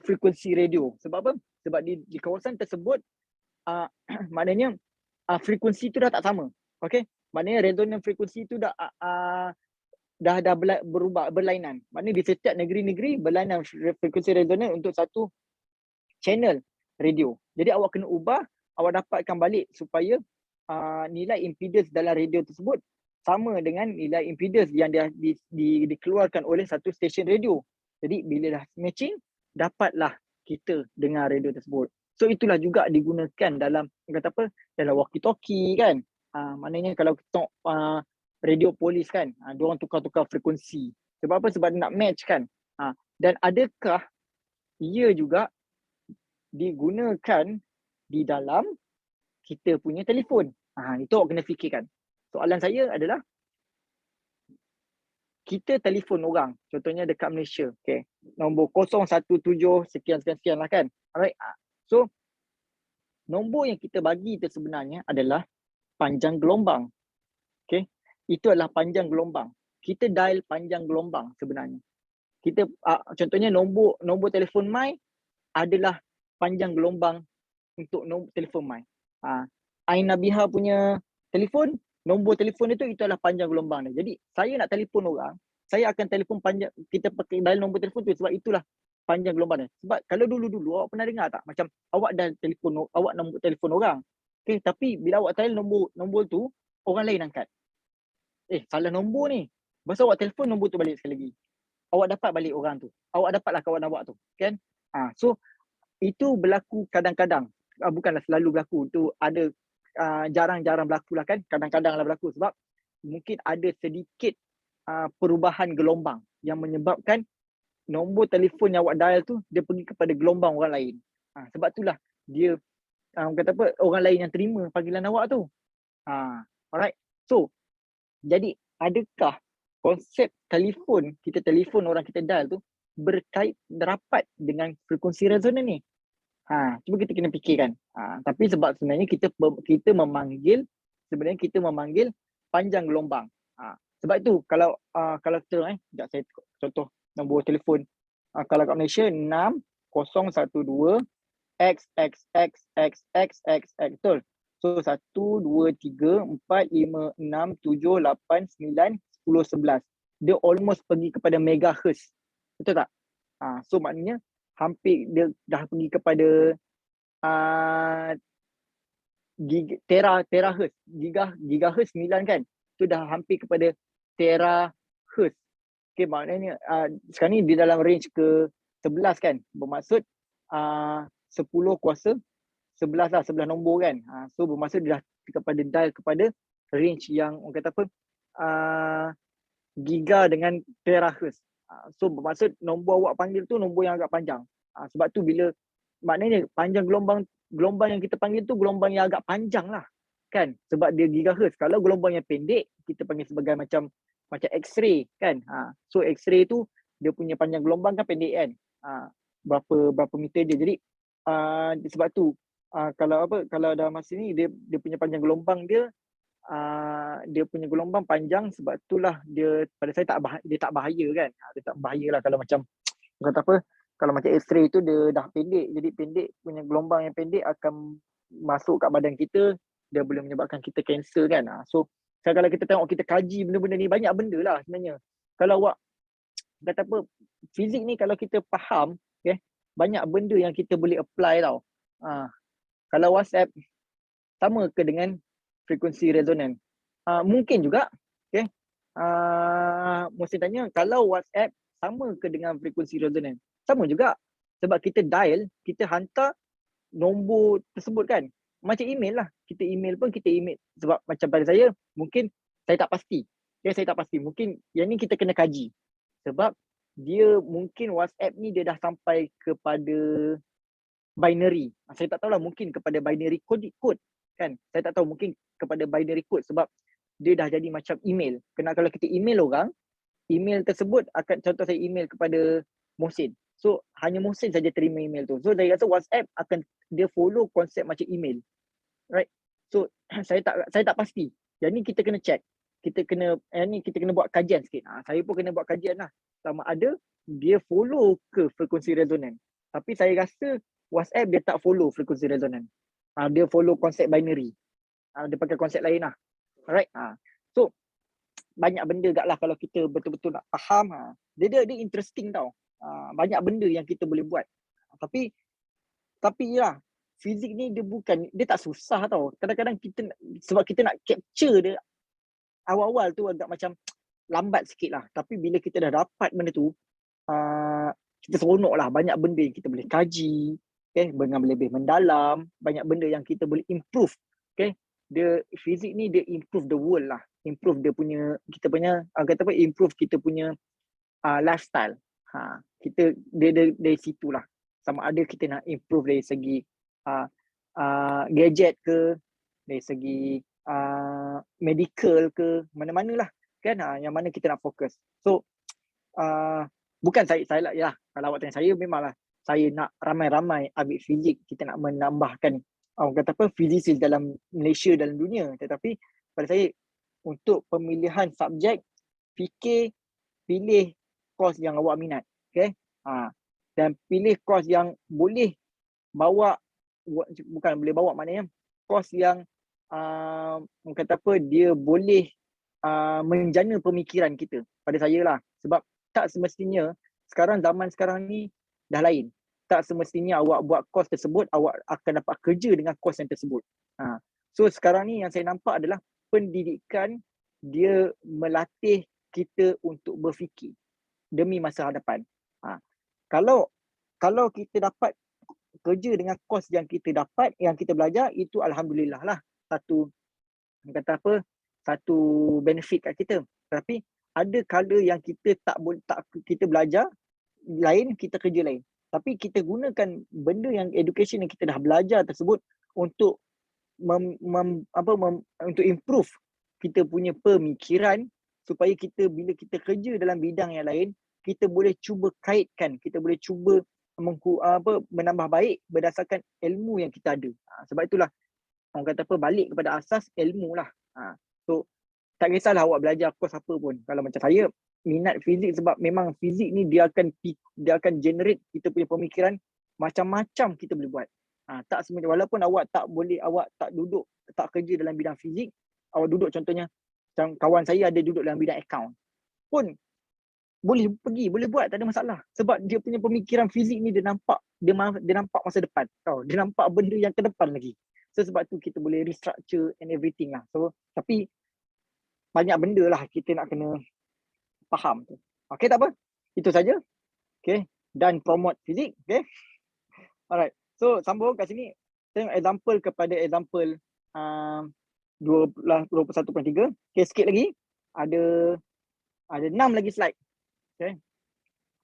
A: frekuensi radio. Sebab apa? Sebab di kawasan tersebut maknanya frekuensi tu dah tak sama. Okay, maknanya resonance frekuensi tu dah berubah, berlainan. Maknanya di setiap negeri-negeri berlainan frekuensi resonance untuk satu channel radio. Jadi awak kena ubah, awak dapatkan balik supaya nilai impedance dalam radio tersebut sama dengan nilai impedance yang dikeluarkan oleh satu stesen radio. Jadi bila dah matching, dapatlah kita dengar radio tersebut. So itulah juga digunakan dalam kata apa, dalam walkie-talkie kan. Maknanya kalau kita radio polis kan, diorang tukar-tukar frekuensi. Sebab apa? Sebab nak match kan. Dan adakah ia juga digunakan di dalam kita punya telefon? Itu awak kena fikirkan. Soalan saya adalah, kita telefon orang, contohnya dekat Malaysia, okay, nombor 017 sekian-sekian lah kan. Alright. So nombor yang kita bagi itu sebenarnya adalah panjang gelombang. Okay, itu adalah panjang gelombang. Kita dial panjang gelombang sebenarnya. Kita contohnya nombor telefon My adalah panjang gelombang untuk nombor telefon My. Ain Nabiha punya telefon, nombor telefon itu adalah panjang gelombang dia. Jadi saya nak telefon orang, saya akan telefon panjang, kita pakai dial nombor telefon tu sebab itulah panjang gelombang dia. Sebab kalau dulu-dulu awak pernah dengar tak, macam awak dial telefon, awak nombor telefon orang, okay, tapi bila awak dial nombor tu, orang lain angkat. Salah nombor ni. Masa awak telefon nombor tu balik sekali lagi, awak dapat balik orang tu, awak dapatlah kawan awak tu kan. So itu berlaku kadang-kadang, bukanlah selalu berlaku, tu ada jarang-jarang berlaku lah kan, kadang-kadang lah berlaku sebab mungkin ada sedikit perubahan gelombang yang menyebabkan nombor telefon yang awak dial tu dia pergi kepada gelombang orang lain. Sebab itulah dia kata apa, orang lain yang terima panggilan awak tu. Alright. So jadi adakah konsep telefon, kita telefon orang kita dial tu berkait rapat dengan frekuensi resonans ni? Cuba kita kena fikirkan. Tapi sebab sebenarnya kita memanggil panjang gelombang. Sebab itu kalau kita sekejap saya contoh nombor telefon kalau kat Malaysia 6012 XXXXXX, betul. So 1 2 3 4 5 6 7 8 9 10 11. Dia almost pergi kepada megahertz. Betul tak? So maknanya hampir dia dah pergi kepada terahertz, gigahertz 9 kan, tu dah hampir kepada terahertz. Okay, maknanya sekarang ni di dalam range ke 11 kan, bermaksud 10 kuasa 11 lah, 11 nombor kan. So bermaksud dia dah kepada dial kepada range yang orang kata apa, giga dengan terahertz. So bermaksud nombor awak panggil tu nombor yang agak panjang. Sebab tu bila maknanya panjang gelombang yang kita panggil tu gelombang yang agak panjang lah kan, sebab dia gigahertz. Kalau gelombang yang pendek kita panggil sebagai macam X-ray kan. So X-ray tu dia punya panjang gelombang kan pendek kan, berapa meter dia. Jadi sebab tu kalau dalam masa ni dia punya panjang gelombang dia punya gelombang panjang. Sebab itulah dia pada saya dia tak bahaya kan. Dia tak bahaya lah kalau macam kata apa, kalau macam X-ray tu dia dah pendek, jadi pendek punya gelombang yang pendek akan masuk kat badan kita, dia boleh menyebabkan kita kanser kan. So kalau kita tengok, kita kaji benda-benda ni, banyak benda lah sebenarnya. Kalau awak kata apa, fizik ni kalau kita faham, okay, banyak benda yang kita boleh apply tau. Kalau WhatsApp sama ke dengan frekuensi resonan? Mungkin juga, okay. Mesti tanya, kalau WhatsApp sama ke dengan frekuensi resonan? Sama juga. Sebab kita dial, kita hantar nombor tersebut kan. Macam email lah. Kita email pun kita email. Sebab macam pada saya, mungkin saya tak pasti. Okay, saya tak pasti. Mungkin yang ni kita kena kaji. Sebab dia mungkin WhatsApp ni dia dah sampai kepada binary. Saya tak tahulah, mungkin kepada binary code kan. Saya tak tahu, mungkin kepada binary code sebab dia dah jadi macam email. Kalau kita email orang, email tersebut akan, contoh saya email kepada Mohsin. So hanya Mohsin saja terima email tu. So saya rasa WhatsApp akan dia follow konsep macam email. Right? So saya tak pasti. Yang ni kita kena check. Kita kena buat kajian sikit. Saya pun kena buat kajian lah. Sama ada dia follow ke frekuensi resonan. Tapi saya rasa WhatsApp dia tak follow frekuensi resonan. Dia follow konsep binary. Dia pakai konsep lain lah. Alright. So banyak benda gak lah kalau kita betul-betul nak faham. Dia interesting tau. Banyak benda yang kita boleh buat. Tapi ya, fizik ni dia tak susah tau. Kadang-kadang sebab kita nak capture dia awal-awal tu agak macam lambat sikit lah. Tapi bila kita dah dapat benda tu, kita seronok lah. Banyak benda yang kita boleh kaji, okay, dengan lebih mendalam. Banyak benda yang kita boleh improve. Okay. Fizik ni dia improve the world lah. Improve dia punya, improve kita punya lifestyle. Kita dari situ lah. Sama ada kita nak improve dari segi gadget ke, dari segi medical ke, mana-mana lah kan, yang mana kita nak fokus. So bukan saya lah ya. Kalau awak tanya saya, memanglah saya nak ramai-ramai ambil fizik. Kita nak menambahkan fizisis dalam Malaysia, dalam dunia. Tetapi pada saya, untuk pemilihan subjek, pilih course yang awak minat, okay? Dan pilih course yang boleh bawa, bukan boleh bawa, maknanya course yang dia boleh menjana pemikiran kita. Pada saya lah, sebab tak semestinya zaman sekarang ni dah lain. Tak semestinya awak buat course tersebut awak akan dapat kerja dengan course yang tersebut. So sekarang ni yang saya nampak adalah pendidikan dia melatih kita untuk berfikir demi masa hadapan. Kalau kita dapat kerja dengan kos yang kita dapat, yang kita belajar, itu alhamdulillah lah satu benefit kat kita. Tapi ada kala yang kita kita belajar lain, kita kerja lain. Tapi kita gunakan benda yang education yang kita dah belajar tersebut untuk untuk improve kita punya pemikiran, supaya kita bila kita kerja dalam bidang yang lain, kita boleh cuba kaitkan, kita boleh cuba menambah baik berdasarkan ilmu yang kita ada. Sebab itulah orang kata balik kepada asas ilmu lah. So tak kisahlah awak belajar course apa pun. Kalau macam saya minat fizik, sebab memang fizik ni dia akan generate kita punya pemikiran, macam-macam kita boleh buat. Tak semua, walaupun awak tak kerja dalam bidang fizik, awak duduk contohnya macam kawan saya ada duduk dalam bidang account pun boleh buat, tak ada masalah. Sebab dia punya pemikiran fizik ni dia nampak masa depan. Dia nampak benda yang ke depan lagi. So sebab tu kita boleh restructure and everything lah. So tapi banyak benda lah kita nak kena faham tu. Okay, tak apa. Itu saja. Okay. Dan promote fizik. Okay. Alright. So sambung kat sini. Tengok example kepada example 21.3. Okay, sikit lagi. Ada 6 lagi slide. Okay.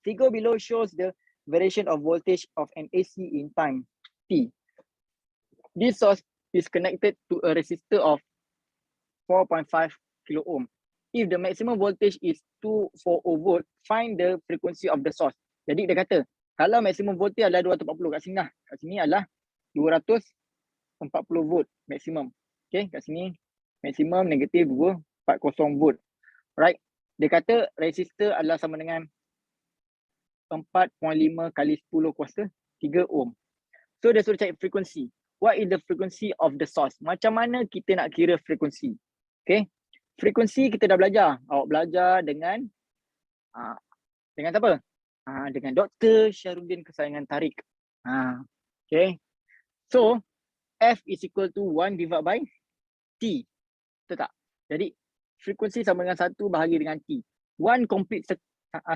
A: Figure below shows the variation of voltage of an AC in time t. This source is connected to a resistor of 4.5 kilo ohm. If the maximum voltage is 240 volt, find the frequency of the source. Jadi dia kata, kalau maximum voltage adalah 240, kat sini lah. Kat sini adalah 240 volt maximum. Okay, kat sini maximum negatif 240 volt. Right? Dia kata resistor adalah sama dengan 4.5 kali 10 kuasa 3 ohm. So dia suruh cari frekuensi. What is the frequency of the source? Macam mana kita nak kira frekuensi? Okay. Frekuensi kita dah belajar. Awak belajar dengan apa? dengan Dr. Syarudin kesayangan Tariq. Okay. So, F is equal to 1 divided by T. Betul tak? Jadi, frekuensi sama dengan 1 bahagi dengan T. One complete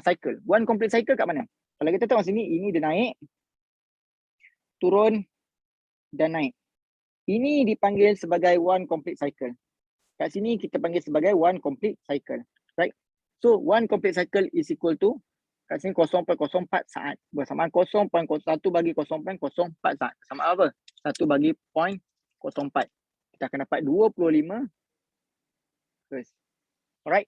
A: cycle. One complete cycle kat mana? Kalau kita tengok sini, ini dia naik, turun dan naik. Ini dipanggil sebagai one complete cycle. Kat sini kita panggil sebagai one complete cycle. Right? So, one complete cycle is equal to, kat sini 0.04 saat. Bersamaan 0.01 bagi 0.04 saat. Sama apa? 1 bagi 0.04. Kita akan dapat 25 Hertz. Alright.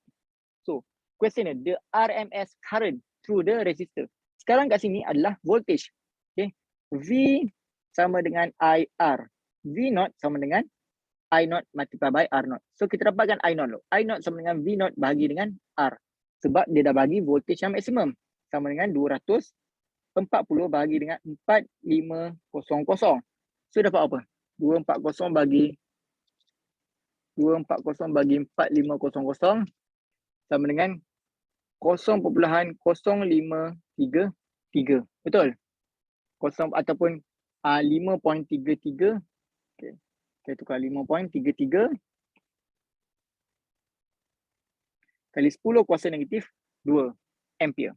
A: So, question ni, the RMS current through the resistor. Sekarang kat sini adalah voltage. Okay. V sama dengan IR. V0 sama dengan I0 multiply by R0. So, kita dapatkan I0 dulu. I0 sama dengan V0 bahagi dengan R. Sebab dia dah bagi voltage yang maksimum. Sama dengan 240 bahagi dengan 4500. So, dapat apa? 240 bagi 4500 sama dengan 0.0533. Betul? Ataupun 5.33. Okay. Kita tukar 5.33 kali 10 kuasa negatif 2 ampere.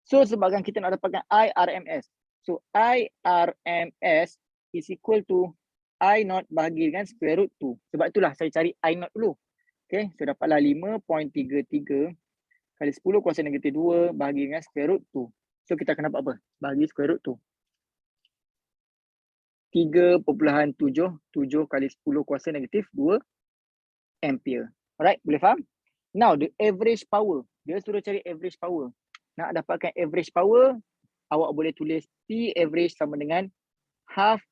A: So, sebabkan kita nak dapatkan IRMS. So, IRMS is equal to I0 bahagi dengan square root 2. Sebab itulah saya cari I0 dulu. Okay, so dapatlah 5.33 kali 10 kuasa negatif 2 bahagi dengan square root 2. So, kita akan dapat apa? Bahagi square root 2. 3.77 kali 10 kuasa negatif 2 ampere. Alright, boleh faham? Now, the average power. Dia suruh cari average power. Nak dapatkan average power, awak boleh tulis P average sama dengan half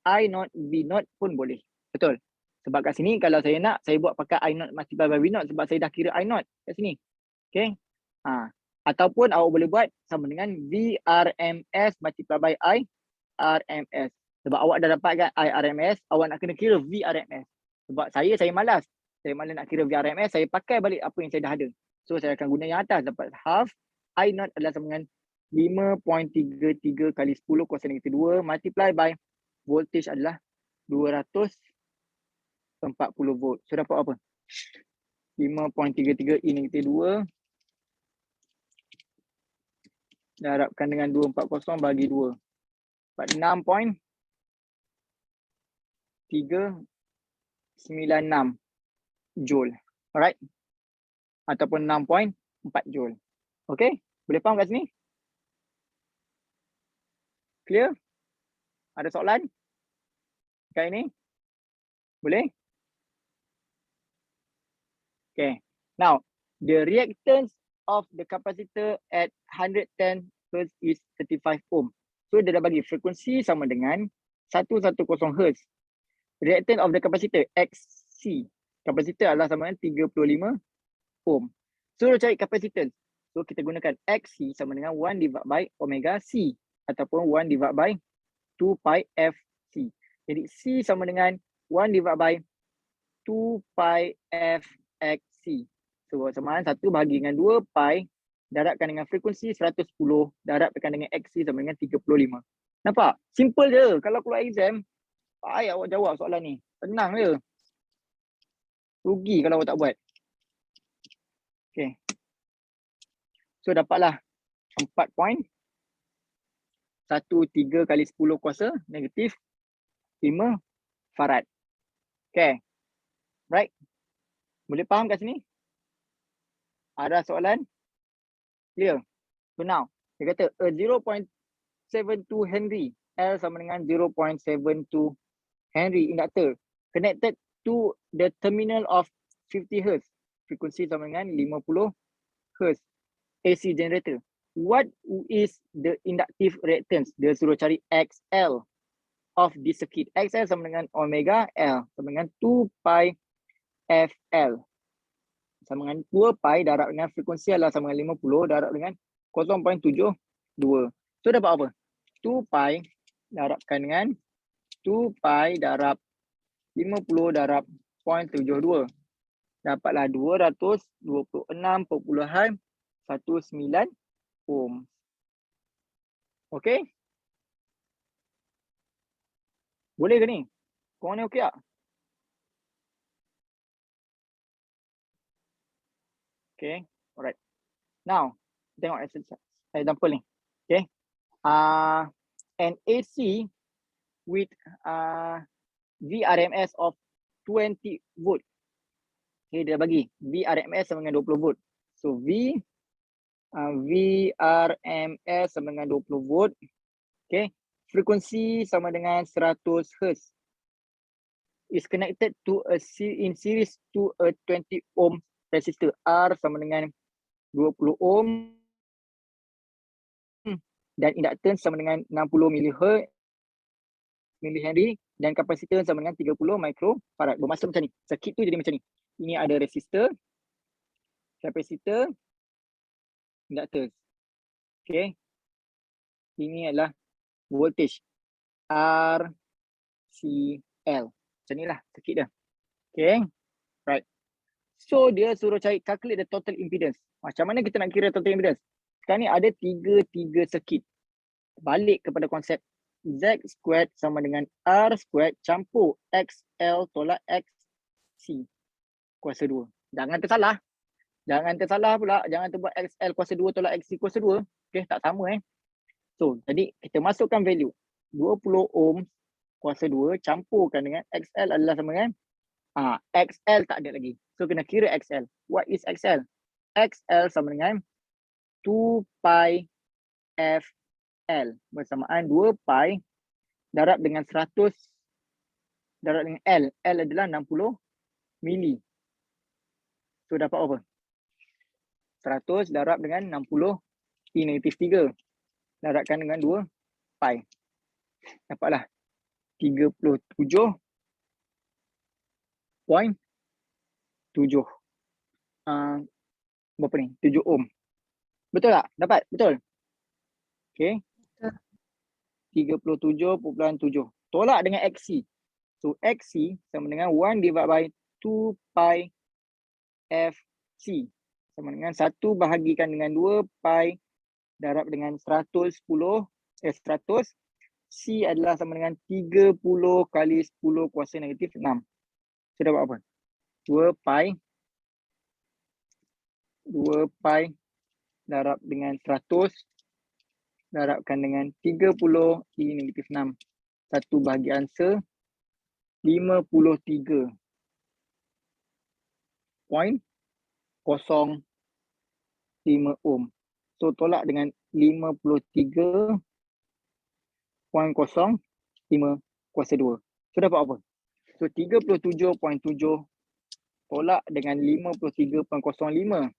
A: I0 V0 pun boleh. Betul? Sebab kat sini kalau saya nak, saya buat pakai I0 multiply by V0 sebab saya dah kira I0 kat sini. Okay? Ataupun awak boleh buat sama dengan VRMS multiply by IRMS. Sebab awak dah dapatkan IRMS, awak nak kena kira VRMS. Sebab saya malas. Saya malas nak kira VRMS, saya pakai balik apa yang saya dah ada. So, saya akan guna yang atas. Dapat half I0 adalah sama dengan 5.33 kali 10 kuasa negatif 2 multiply by voltage adalah 240 volt. So, dapat apa? 5.33 E negatif 2 darabkan dengan 240 bagi 2. Dapat 6.396 joule. Alright? Ataupun 6.4 joule. Okay? Boleh faham kat sini? Clear? Ada soalan? Kat ini? Boleh? Okay. Now, the reactance of the capacitor at 110 Hz is 35 ohm. So, dia dah bagi frekuensi sama dengan 110 Hz. Reactance of the capacitor XC. Capacitor adalah sama dengan 35 ohm. So, cari capacitance. So, kita gunakan XC sama dengan 1 divided by omega C. Ataupun 1 divided by 2 pi FC. Jadi, C sama dengan 1 divided by 2 pi FXC. So, bersamaan 1 bahagi dengan 2 pi darabkan dengan frekuensi 110 darabkan dengan XC sama dengan 35. Nampak? Simple je. Kalau keluar exam, payah awak jawab soalan ni. Tenang je. Rugi kalau awak tak buat. Okay. So, dapatlah 4.13 kali 10 kuasa negatif 5 farad. Okay. Right. Boleh faham kat sini? Ada soalan? Clear? So now, dia kata a 0.72 Henry, L sama dengan 0.72 Henry inductor connected to the terminal of 50 Hz. Frekuensi sama dengan 50 Hz. AC generator. What is the inductive reactance? Dia suruh cari XL of this circuit. XL sama dengan omega L sama dengan 2 pi FL. Sama dengan 2 pi darab dengan frekuensi adalah sama dengan 50 darab dengan 0.72. So dapat apa? 2 pi darabkan dengan 2 pi darab 50 darab 0.72. Dapatlah 226.194 ohm. Okay? Boleh ke ni? Korang ni okey tak? Okay, alright. Now, tengok example ni. Okay. An AC with VRMS of 20 volt. Okay, dia bagi VRMS sama dengan 20 volt. So VRMS sama dengan 20 volt. Okay, frekuensi sama dengan 100 Hz. Is connected to in series to a 20 ohm resistor. R sama dengan 20 ohm dan inductance sama dengan 60 millihenry dan kapasitor sama dengan 30 microfarad. Bermaksud macam ni. Circuit tu jadi macam ni. Ini ada resistor, kapasitor, inductance. Okay. Ini adalah voltage RCL. Macam ni lah circuit dia. Okay. Right. So dia suruh cari calculate the total impedance. Macam mana kita nak kira total impedance? Sekarang ni ada tiga circuit. Balik kepada konsep Z squared sama dengan R squared campur XL tolak XC kuasa 2. Jangan tersalah. Jangan tersalah pula. Jangan terbuat XL kuasa 2 tolak XC kuasa 2. Okay, tak sama So, jadi kita masukkan value. 20 ohm kuasa 2 campurkan dengan XL adalah sama dengan XL tak ada lagi. So, kena kira XL. What is XL? XL sama dengan 2 pi FL bersamaan 2 pi darab dengan 100 darab dengan L. L adalah 60 mili. So, dapat apa? 100 darab dengan 60 E-3 darabkan dengan 2 pi. Dapatlah 37.7 berapa ni? 7 ohm. Betul tak? Dapat? Betul? Okay. 37.7. Tolak dengan XC. So XC sama dengan 1 divided by 2 pi FC. Sama dengan 1 bahagikan dengan 2 pi darab dengan 100. C adalah sama dengan 30 kali 10 kuasa negatif 6. So dapat apa? 2 pi darab dengan 100 darabkan dengan 30 E-6. 1 bahagian 53.05 ohm. So tolak dengan 53.05 kuasa 2. So dapat apa? So 37.7 tolak dengan 53.05.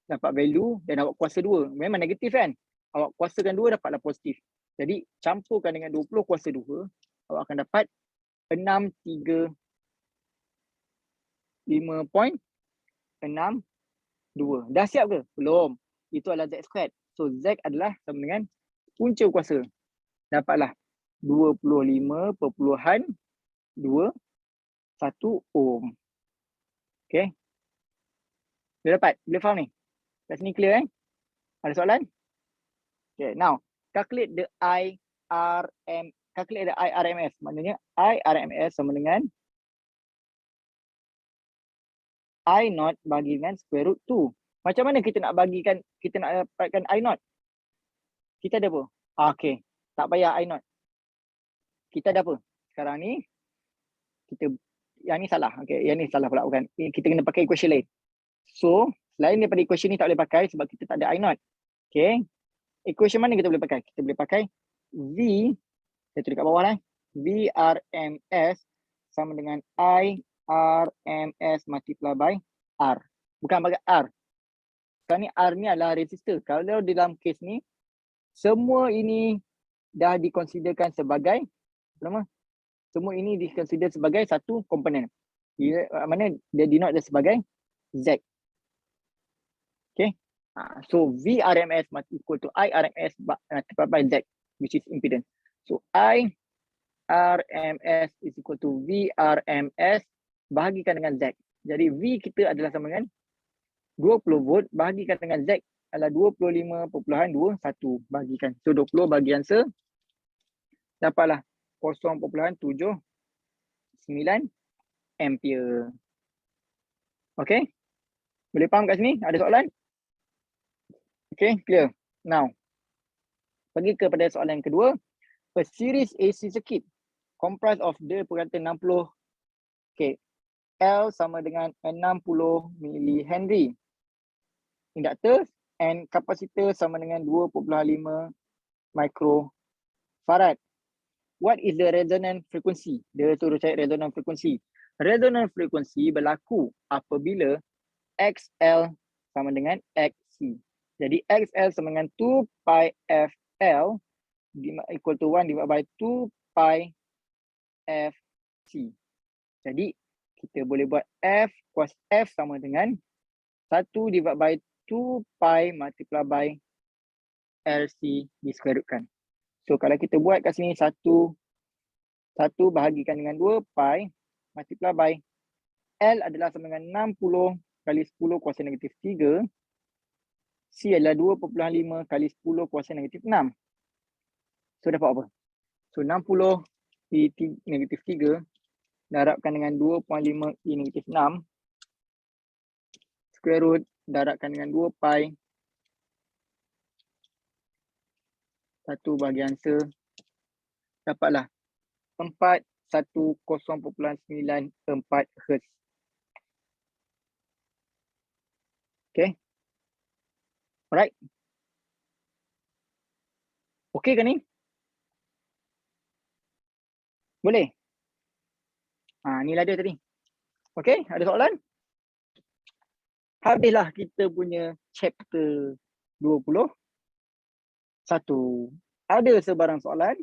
A: Dapat value dan dapat kuasa 2. Memang negatif kan? Awak kuasakan 2 dapatlah positif. Jadi campurkan dengan 20 kuasa 2, awak akan dapat 635.62. Dah siap ke? Belum. Itu adalah Z squared. So Z adalah sama dengan punca kuasa. Dapatlah 25.21 ohm. Okay. Boleh dapat? Boleh faham ni? Kat sini clear Ada soalan? Okay, now calculate the IRMS. Maknanya IRMS sama dengan I0 bagi dengan square root 2. Macam mana kita nak bagikan, kita nak dapatkan I0? Kita ada apa? Okay, tak payah I0. Kita ada apa? Sekarang ni, yang ni salah. Okay, yang ni salah pula bukan. Kita kena pakai equation lain. So, selain daripada equation ni tak boleh pakai sebab kita tak ada I0. Okay. Equation mana kita boleh pakai? Kita boleh pakai V, saya tulis kat bawah lah. VRMS sama dengan IRMS multiply by R. Bukan pakai R. Sekarang ni R ni adalah resistor. Kalau di dalam case ni, semua ini dah dikonsiderkan sebagai, apa nama? Semua ini dikonsider sebagai satu komponen. Mana dia denote dia sebagai Z. Okay. So VRMS must equal to IRMS multiplied by Z, which is impedance. So IRMS is equal to VRMS bahagikan dengan Z. Jadi V kita adalah sama dengan 20 volt bahagikan dengan Z adalah 25.21 bagikan. So 20 bagi answer dapatlah 0.79 ampere. Okay? Boleh faham kat sini? Ada soalan? Okay, clear. Now, pergi kepada soalan yang kedua. A series AC circuit comprised of the perkataan 60. Okay. L sama dengan 60 mH. Inductor and capacitor sama dengan 2.5 microfarad. What is the resonant frequency? Dia suruh cari resonant frequency. Resonant frequency berlaku apabila XL sama dengan XC. Jadi XL sama dengan 2 pi FL equal to 1 divided by 2 pi FC. Jadi kita boleh buat F cos F sama dengan 1 divided by 2 pi multiply by LC di square rootkan. So kalau kita buat kat sini 1 bahagikan dengan 2 pi multiply by L adalah sama dengan 60 kali 10 kuasa negatif 3. C adalah 2.5 kali 10 kuasa negatif 6. So dapat apa? So 60 I negatif 3 darabkan dengan 2.5 I negatif 6. Square root darabkan dengan 2 pi. 1 bagi answer. Dapatlah 410.94 Hz. Okay. Alright. Okay ke ni? Boleh? Ni lah dia tadi. Okay, ada soalan? Habislah kita punya chapter 21. Ada sebarang soalan?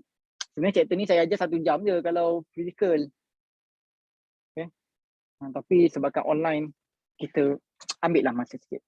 A: Sebenarnya chapter ni saya ajar 1 jam je kalau physical. Okay. Tapi sebabkan online, kita ambil lah masa sikit.